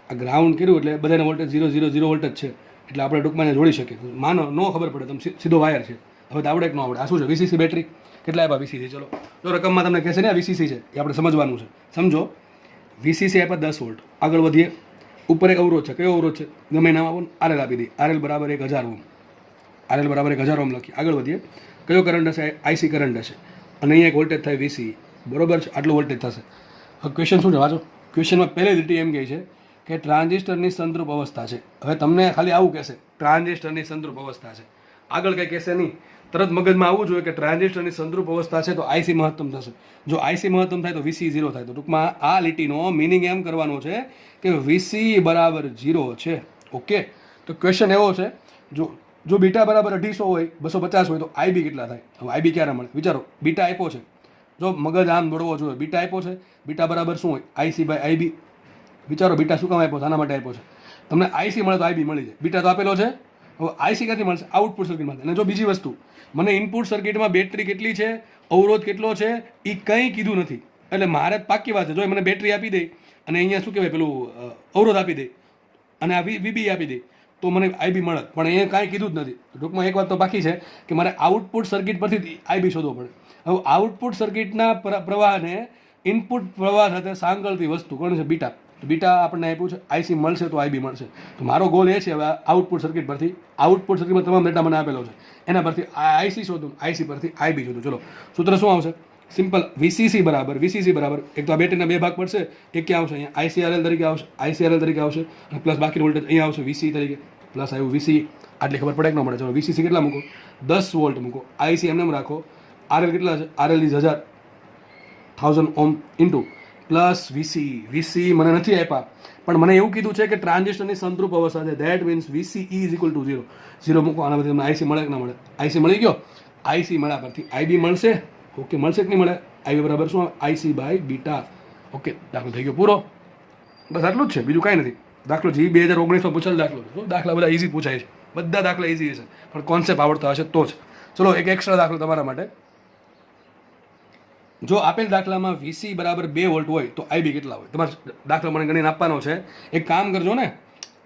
A: આ ગ્રાઉન્ડ કર્યું એટલે બધાના વોલ્ટેજ 0 વોલ્ટ જ છે, એટલે આપણે ટૂંકમાં એને જોડી શકીએ. માનો ન ખબર પડે તમે સીધો વાયર છે, હવે તો આવડે કે ન આવડે? આ શું છે? VCC battery. કેટલા આપ્યા વીસીસી? ચલો જો રકમમાં તમને કહેશે ને આ વીસીસી છે, એ આપણે સમજવાનું છે. સમજો, વીસીસી આપ્યા 10 વોલ્ટ. આગળ વધીએ, ઉપર એક અવરોધ છે. કયો અવરોધ છે? ગમે નામ આપો, આરએલ આપી દઈએ. આરએલ બરાબર 1000 ઓમ. આરએલ બરાબર 1000 ઓમ લખીએ. આગળ વધીએ, કયો કરંટ હશે? આઈસી કરંટ હશે. અને અહીંયા એક વોલ્ટેજ થાય વીસી. બરોબર છે? આટલું વોલ્ટેજ થશે. હવે ક્વેશ્ચન શું છે? વાંચો. ક્વેશ્ચનમાં પહેલી લીટી એમ કહે છે કે ટ્રાન્ઝિસ્ટરની સંતૃપ અવસ્થા છે. હવે તમને ખાલી આવું કહેશે ટ્રાન્ઝિસ્ટરની સંતૃપ અવસ્થા છે, આગળ કંઈ કહેશે નહીં. તરત મગજમાં આવવું જોઈએ કે ટ્રાન્ઝિસ્ટરની સંતૃપ અવસ્થા છે તો આઈસી મહત્તમ થશે. જો આઈસી મહત્તમ થાય તો વીસી 0 થાય. તો ટૂંકમાં આ લીટીનો મિનિંગ એમ કરવાનો છે કે વીસી બરાબર 0 છે. ઓકે, તો ક્વેશ્ચન એવો છે, જો બીટા બરાબર 250 હોય, 250 હોય તો આઈબી કેટલા થાય? હવે આઈબી ક્યારે મળે? વિચારો, બીટા આપ્યો છે, જો મગજ આમ દોડવો જોઈએ, બીટા આપ્યો છે, બીટા બરાબર શું હોય? IC by IB. વિચારો બીટા શું કામ આપ્યો છે? આના માટે આપ્યો છે. તમને આઈસી મળે તો આઈબી મળી જાય. બીટા તો આપેલો છે, હવે આઈસી ક્યાંથી મળશે? આઉટપુટ સર્કિટમાંથી. અને જો બીજી વસ્તુ, મને ઇનપુટ સર્કિટમાં બેટરી કેટલી છે, અવરોધ કેટલો છે, એ કંઈ કીધું નથી. એટલે મારે પાકી વાત છે, જો મને બેટરી આપી દે અને અહીંયા શું કહેવાય પેલું અવરોધ આપી દે અને આ વીબી આપી દે તો મને આઈબી મળે, પણ એ કાંઈ કીધું જ નથી. ટૂંકમાં એક વાત તો બાકી છે કે મારે આઉટપુટ સર્કિટ પરથી આઈબી શોધવો પડે. હવે આઉટપુટ સર્કિટના પ્રવાહને ઇનપુટ પ્રવાહ સાથે સાંકળતી વસ્તુ કોણ છે? બીટા. બીટા આપણને આપ્યું છે, આઈસી મળશે તો આઈબી મળશે. તો મારો ગોલ એ છે હવે આઉટપુટ સર્કિટ પરથી, આઉટપુટ સર્કિટમાં તમામ ડેટા મને આપેલો છે, એના પરથી આઈસી શોધું, આઈસી પરથી આઈબી શોધું. ચલો, સૂત્ર શું આવશે? સિમ્પલ, વીસીસી બરાબર એક તો આ બેટરીના બે ભાગ પડશે, એક ક્યાં આવશે? અહીંયા આઈસીઆરએલ તરીકે આવશે, આઈસીઆરએલ તરીકે આવશે, અને પ્લસ બાકીનું વોલ્ટેજ અહીંયા આવશે વીસી તરીકે, પ્લસ આવ્યું વીસી. આટલી ખબર પડે કે ન પડે? ચલો, વીસીસી કેટલા મૂકો? 10 વોલ્ટ મૂકો. આઈસી એમને રાખો. આરએલ કેટલા છે? RL is 1000 Om into plus VC મને નથી આપ્યા, પણ મને એવું કીધું છે કે ટ્રાન્ઝિસ્ટરની સંતૃપ અવસ્થા છે. That means VC is equal to 0 મૂકો. આના બધી તમને આઈસી મળે કે ના મળે? આઈસી મળી ગયો. આઈસી મળ્યા પરથી આઈબી મળશે. ઓકે, મળશે કે નહીં મળે? આઈબી બરાબર શું? IC by beta. ઓકે, દાખલો થઈ ગયો પૂરો. બસ આટલું જ છે, બીજું કાંઈ નથી. દાખલો જી 2019માં પૂછેલ દાખલો છે. દાખલા બધા ઇઝી પૂછાય છે, બધા દાખલા ઇઝી છે, પણ કોન્સેપ્ટ આવડતા હશે તો જ. ચલો, એક એક્સ્ટ્રા દાખલો તમારા માટે. જો આપેલ દાખલામાં વીસી બરાબર 2 વોલ્ટ હોય તો આઈબી કેટલા હોય? તમારે દાખલો મને ગણીને આપવાનો છે. એક કામ કરજો ને,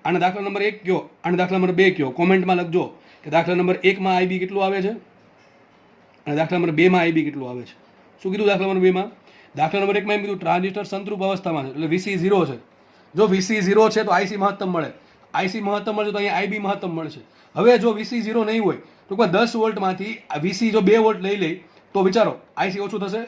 A: આને દાખલા નંબર 1 કયો, આને દાખલા નંબર 2 કયો. કોમેન્ટમાં લખજો કે દાખલા નંબર 1માં આઈબી કેટલું આવે છે અને દાખલા નંબર 2માં આઈબી કેટલું આવે છે. શું કીધું દાખલા નંબર 2માં? દાખલા નંબર 1માં એમ કીધું ટ્રાન્ઝિસ્ટર સંતૃપ અવસ્થામાં છે, એટલે વીસી 0 છે. જો વીસી 0 છે તો આઈસી મહત્તમ મળે, આઈસી મહત્તમ મળશે તો અહીંયા આઈબી મહત્તમ મળશે. હવે જો વીસી 0 નહીં હોય, ટૂંકમાં 10 વોલ્ટમાંથી વીસી જો 2 વોલ્ટ લઈ લે તો વિચારો આઈસી ઓછું થશે.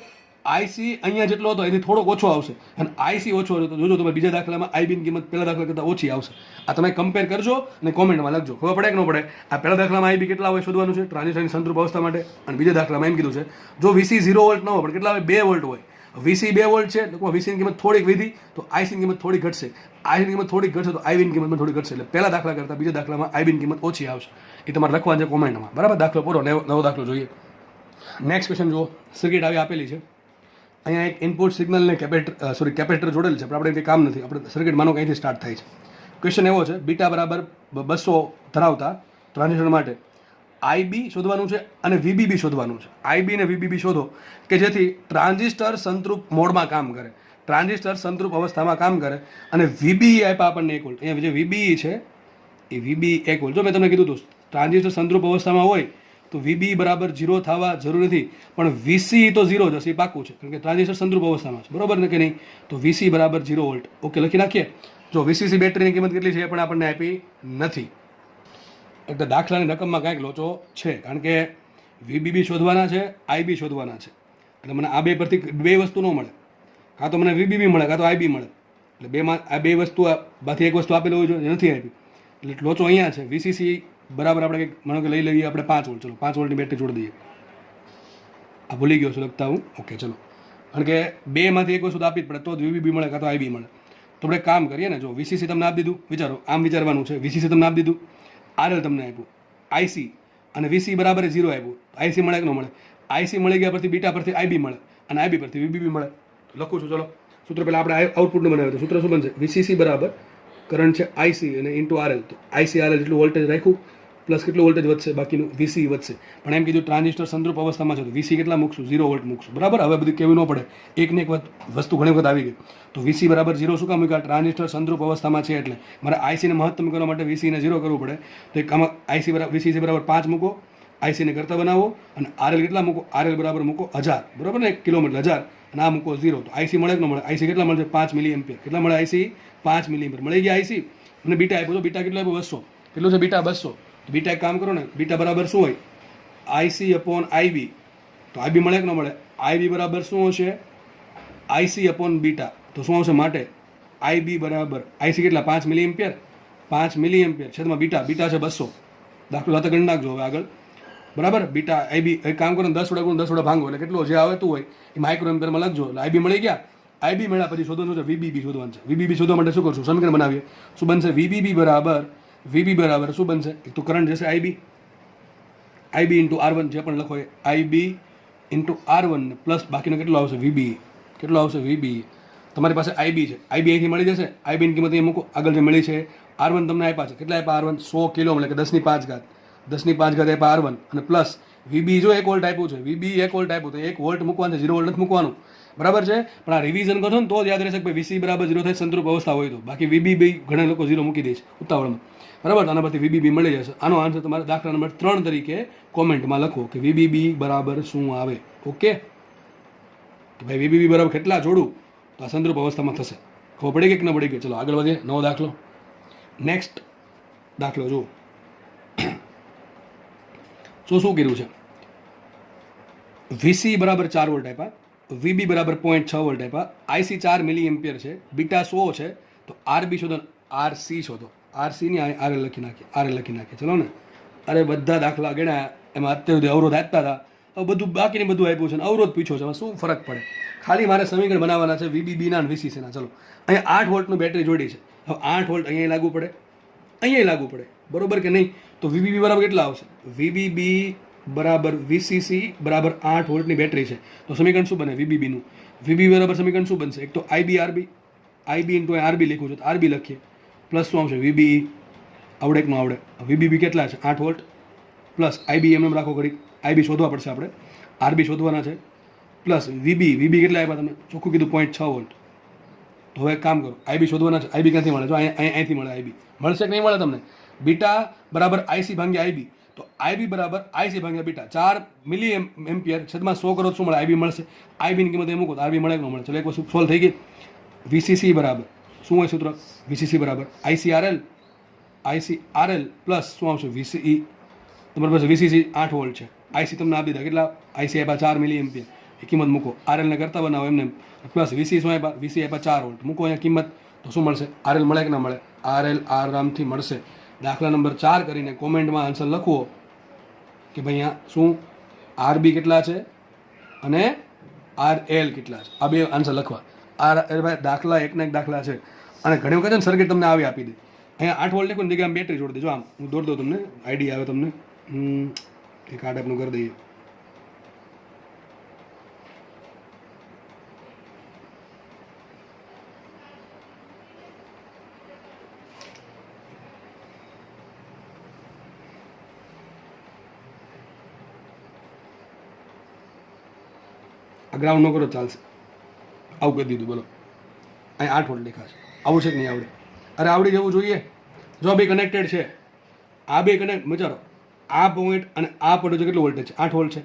A: આઈસી અહીંયા જેટલો હતો એથી થોડોક ઓછો આવશે, અને આઈસી ઓછો હતો તો જોજો તમે બીજા દાખલામાં આઈબીની કિંમત પહેલા દાખલા કરતાં ઓછી આવશે. આ તમે કમ્પેર કરજો અને કોમેન્ટમાં લખજો, ખબર પડે કે ન પડે. આ પહેલા દાખલામાં આઈબી કેટલા હોય શોધવાનું છે ટ્રાન્ઝિસ્ટરની સંતૃપ અવસ્થા માટે, અને બીજા દાખલામાં એમ કીધું છે જો વીસી 0 વોલ્ટ ન હોય પણ કેટલા હોય? 2 વોલ્ટ હોય. વીસી 2 વોલ્ટ છે તો વીસીની કિંમત થોડીક વધી તો આઈસીની કિંમત થોડી ઘટશે, આઈસીની કિંમત થોડીક ઘટશે તો આઈબીની કિંમત થોડી ઘટશે. એટલે પહેલા દાખલા કરતાં બીજા દાખલામાં આઈબીની કિંમત ઓછી આવશે. એ તમારે લખવાનું છે કોમેન્ટમાં, બરાબર? દાખલો પૂરો. નવો દાખલો જોઈએ. નેક્સ્ટ ક્વેશ્ચન જુઓ. સર્કિટ આવી આપેલી છે, અહીંયા એક ઇનપુટ સિગ્નલ ને કેપેસિટર જોડેલ છે, પણ આપણે કંઈ કામ નથી. આપણે સર્કિટ માનો કે અહીંથી સ્ટાર્ટ થાય છે. ક્વેશ્ચન એવો છે, બીટા બરાબર 200 ધરાવતા ટ્રાન્ઝિસ્ટર માટે આઈબી શોધવાનું છે અને વીબીબી શોધવાનું છે. આઈબી અને વીબીબી શોધો કે જેથી ટ્રાન્ઝિસ્ટર સંતૃપ મોડમાં કામ કરે, ટ્રાન્ઝિસ્ટર સંતૃપ અવસ્થામાં કામ કરે, અને વીબી આપ્યા આપણને 1 વોલ્ટ. અહીંયા જે વીબી છે એ વીબી 1 વોલ્ટ. જો મેં તમને કીધું હતું ટ્રાન્ઝિસ્ટર સંતૃપ અવસ્થામાં હોય તો વીબી બરાબર 0 થવા જરૂર નથી, પણ વીસી તો 0 જશે, એ પાકું છે, કારણ કે ટ્રાન્ઝિસ્ટર સંતૃપ અવસ્થામાં છે, બરોબર ને કે નહીં? તો વીસી બરાબર 0 વોલ્ટ. ઓકે, લખી નાખીએ. જો વીસીસી બેટરીની કિંમત કેટલી છે એ પણ આપણને આપી નથી. એટલે દાખલાની રકમમાં કાંઈક લોચો છે, કારણ કે વીબીબી શોધવાના છે, આઈબી શોધવાના છે. એટલે મને આ બે પરથી બે વસ્તુ ન મળે, કાં તો મને વીબીબી મળે કાં તો આઈબી મળે. એટલે બેમાં આ બે વસ્તુ બાકી એક વસ્તુ આપેલી હોય જોઈએ, નથી આપી. એટલે લોચો અહીંયા છે. વીસીસી બરાબર આપણે કંઈક માનો કે લઈ લઈએ આપણે 5 વોલ્ટ. ચલો 5 વોલ્ટની બેટરી જોડી દઈએ. આ ભૂલી ગયો છું લખતા હું. ઓકે, ચલો, કારણ કે બેમાંથી એક વસ્તુ આપી જ પડે તો જ વીબીબી મળે કાં તો આઈબી મળે. તો આપણે કામ કરીએ ને, જો વીસીસી તમને આપી દીધું, વિચારો આમ વિચારવાનું છે. વીસીસી તમને આપી દીધું, આરએલ તમને આપ્યું, આઈસી અને વીસી બરાબર 0 આપ્યું. આઈસી મળે કે ન મળે? આઈસી મળી ગયા પરથી બીટા પરથી આઈબી મળે, અને આઈબી પરથી વીબીબી મળે. તો લખું છું. ચલો, સૂત્ર પહેલાં આપણે આઉટપુટનું બનાવ્યું તો સૂત્ર શું બનશે? વીસીસી બરાબર કરંટ છે આઈસી અને ઇન્ટુ આરએલ. તો આઈસી આરએલ જેટલું વોલ્ટેજ રાખ્યું પ્લસ કેટલું વોલ્ટેજ વધશે? બાકીનું વીસી વધશે. પણ એમ કીધું ટ્રાન્ઝિસ્ટર સંતૃપ અવસ્થામાં છે તો વીસી કેટલા મૂકશું? 0 વોલ્ટ મૂકશું, બરાબર? હવે બધું કેવું ન પડે, એકને એક વસ્તુ ઘણી વખત આવી ગઈ. તો વીસી બરાબર 0 શું કામ મૂક્યા? ટ્રાન્ઝિસ્ટર સંતૃપ અવસ્થામાં છે એટલે મારે આઈસીને મહત્તમ કરવા માટે વીસીને 0 કરવું પડે. તો એક આમાં આઈસી બરાબર વીસીસી બરાબર 5 મૂકો, આઈસીને કરતા બનાવો, અને આરએલ કેટલા મૂકો? આરએલ બરાબર મૂકો 1000, બરાબર ને? 1 કિલોમીટર 1000, અને આ મૂકો 0. તો આઈસી મળે કે ન મળે? આઈસી કેટલા મળશે? 5 મિલી એમ્પિયર. કેટલા મળે? આઈસી 5 મિલી એમ્પિયર મળી ગયા આઈસી. અને બીટા આપ્યો તો બીટા કેટલો આપ્યો? 200. કેટલું છે બીટા? 200. તો બીટા એક કામ કરો ને, બીટા બરાબર શું હોય? IC upon IB. તો આઈબી મળે કે ન મળે? આઈબી બરાબર શું હશે? IC upon beta. તો શું આવશે? માટે આઈબી બરાબર આઈસી કેટલા 5 મિલી એમ્પિયર 5 મિલી એમ્પિયર છેદમાં બીટા બીટા છે 200 દાખલો સાથે ગણી નાખજો હવે આગળ બરાબર બીટા આઈબી એક કામ કરો 10 વડે 10 વડે ભાંગો એટલે કેટલો જે આવતું હોય એ માઇક્રો એમ્પિયરમાં લખજો એટલે આઈબી મળી ગયા આઈબી મળ્યા પછી શોધવાનું છે વીબીબી શોધવાનું છે વીબીબી શોધવા માટે શું કરશું સમીકરણ બનાવીએ શું બનશે વીબીબી બરાબર શું બનશે એક તો કરંટ જશે આઈબી ઇન્ટુ R1 જે પણ લખો એ આઈબી ઇન્ટુ R1 પ્લસ બાકીનો કેટલો આવશે વીબી તમારી પાસે આઈબી છે આઈબી અહીંથી મળી જશે આઈબીની કિંમત અહીં મૂકો આગળ જે મળી છે R1 તમને આપ્યા છે કેટલા આપ્યા R1 100 કિલો એટલે કે 10 ની 5 ઘાત આપ્યા R1 અને પ્લસ વીબી જો 1 વોલ્ટ આપ્યું છે વીબી 1 વોલ્ટ આપ્યું તો 1 વોલ્ટ મૂકવાનું છે 0 વોલ્ટ નથી મૂકવાનું બરાબર છે પણ આ રિવિઝન કરશો ને તો જ યાદ રહેશે કે ભાઈ વીસી બરાબર 0 થાય સંતૃપ અવસ્થા હોય તો બાકી વીબી ઘણા લોકો 0 મૂકી દે છે ઉતાવળમાં બરાબર આના પરથી વીબીબી મળી જશે આનો આન્સર તમારે દાખલા નંબર 3 તરીકે કોમેન્ટમાં લખો કે વીબીબી બરાબર શું આવે ઓકે તો ભાઈ વીબીબી બરાબર કેટલા જોડું તો આ સંતૃપ અવસ્થામાં થશે ખબર પડી ગઈ કે ન પડી ગઈ ચલો આગળ વધીએ નવો દાખલો નેક્સ્ટ દાખલો જુઓ શું કર્યું છે વીસી બરાબર 4 વોલ્ટ આપ્યા વીબી બરાબર 0.6 વોલ્ટ આપ્યા આઈસી 4 મિલી એમ્પિયર છે બીટા 100 છે તો આરબી શોધો આરસી શોધો આરસી ની આરએલ લખી નાખીએ ચલો ને અરે બધા દાખલા ગણ્યા એમાં અત્યાર સુધી અવરોધ આપતા હતા હવે બધું બાકીને બધું આપ્યું છે ને અવરોધ પૂછ્યો છે એમાં શું ફરક પડે ખાલી મારે સમીકરણ બનાવવાના છે વીબીબીના અને વીસીસીના ચલો અહીંયા 8 વોલ્ટનું બેટરી જોડી છે હવે 8 વોલ્ટ અહીંયા લાગુ પડે બરોબર કે નહીં તો વીબીબી બરાબર કેટલા આવશે વીબીબી બરાબર વીસીસી બરાબર 8 વોલ્ટની બેટરી છે તો સમીકરણ શું બને વીબીબીનું વીબી બરાબર સમીકરણ શું બનશે એક તો આઈબી ઇન્ટુ આરબી લખ્યું છે તો આરબી લખીએ પ્લસ શું આવશે વીબી આવડે કે ન આવડે વીબીબી કેટલા છે 8 વોલ્ટ પ્લસ આઈબી એમ રાખો ઘડી આઈબી શોધવા પડશે આપણે આરબી શોધવાના છે પ્લસ વીબી કેટલા આપ્યા તમે ચોખ્ખું કીધું 0.6 વોલ્ટ તો હવે એક કામ કરો આઈબી શોધવાના છે આઈબી ક્યાંથી મળે જો અહીંથી મળે આઈબી મળશે કે નહીં મળે તમને બીટા બરાબર આઈસી ભાગ્યા આઈબી તો આઈબી બરાબર આઈસી ભાગ્યા બીટા 4 મિલી એમ્પિયર છેદમાં 100 કરો શું મળે આઈબી મળશે આઈબીની કિંમત એ મૂકો તો આરબી મળે કે ન મળે ચલો એક વસ્તુ સોલ્વ થઈ ગઈ વીસીસી બરાબર શું હોય સૂત્ર વીસીસી બરાબર આઈસીઆરએલ પ્લસ શું આવશે વીસીઈ તમારી પાસે વીસીસી 8 વોલ્ટ છે આઈસી તમને આપી દીધા કેટલા આઈસી આપ્યા 4 મિલી એમ્પિયર એ કિંમત મૂકો આરએલને કરતા બનાવો એમને પ્લસ વીસી શું આપ્યા વીસી આપ્યા 4 વોલ્ટ મૂકો અહીંયા કિંમત તો શું મળશે આરએલ મળે કે ના મળે આરએલ આરામથી મળશે દાખલા નંબર 4 કરીને કોમેન્ટમાં આન્સર લખવો કે ભાઈ અહીંયા શું આરબી કેટલા છે અને આરએલ કેટલા છે આ બે આન્સર લખવા ભાઈ દાખલા એકના એક દાખલા છે અને ઘણી વખત સર્કિટ તમને આવી આપી દે અહીંયા 8 વોલ્ટ કોઈ જગ્યાએ બેટરી જોડી દેજો આમ હું દોડ દઉં તમને આઈડિયા આવે તમને એક આ ટાઈપનું કરી દઈએ ગ્રાઉન્ડ ન કરો ચાલશે આવું કરી દીધું બોલો અહીં 8 વોલ્ટ દેખાશે આવું છે કે નહીં આવડે અરે આવડી જવું જોઈએ જો બે કનેક્ટેડ છે આ બે કનેક્ટ વિચારો આ પોઈન્ટ અને આ પોઈન્ટ કેટલો વોલ્ટેજ છે 8 વોલ્ટ છે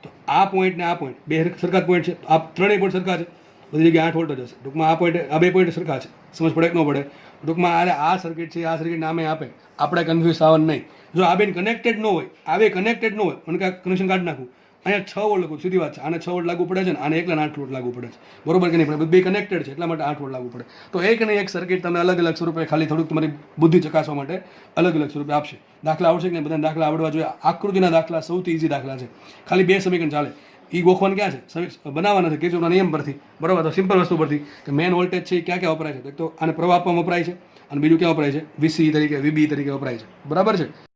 A: તો આ પોઈન્ટ ને આ પોઈન્ટ બે સરખા પોઈન્ટ છે આ ત્રણેય પોઈન્ટ સરખા છે બધી જગ્યાએ 8 વોલ્ટ જ હશે ટૂંકમાં આ બે પોઈન્ટ સરખા છે સમજ પડે કે ન પડે ટૂંકમાં અરે આ સર્કિટ છે આ સર્કિટ નામે આપે આપણે કન્ફ્યુઝ થવાનું નહીં જો આ બેન કનેક્ટેડ ન હોય આ બે કનેક્ટેડ ન હોય મને કાંઈ કનેક્શન કાઢી નાખું અહીંયા 6 વોલ્ટ લખું સીધી વાત છે આને 6 વોલ્ટ લાગુ પડે છે ને આને એકલા 8 વોલ્ટ લાગુ પડે છે બરોબર કે નહીં પણ બે કનેક્ટેડ છે એટલા માટે 8 વોલ્ટ લાગુ પડે તો એક ને એક સર્કિટ તમને અલગ અલગ સ્વરૂપે ખાલી થોડુંક તમારી બુદ્ધિ ચકાસવા માટે અલગ અલગ સ્વરૂપે આપશે દાખલા આવડશે કે નહીં બધાને દાખલા આવડવા જોઈએ આકૃતિના દાખલા સૌથી ઇઝી દાખલા છે ખાલી બે સમીકરણ ચાલે એ ગોખવાનું ક્યાં છે બનાવવાના છે કિર્ચોફના નિયમ પરથી બરાબર તો સિમ્પલ વસ્તુ પરથી કે મેન વોલ્ટેજ છે એ ક્યાં ક્યાં વપરાય છે તો આને પ્રવાહ આપવામાં વપરાય છે અને બીજું ક્યાં વપરાય છે વીસી તરીકે વીબી તરીકે વપરાય છે બરાબર છે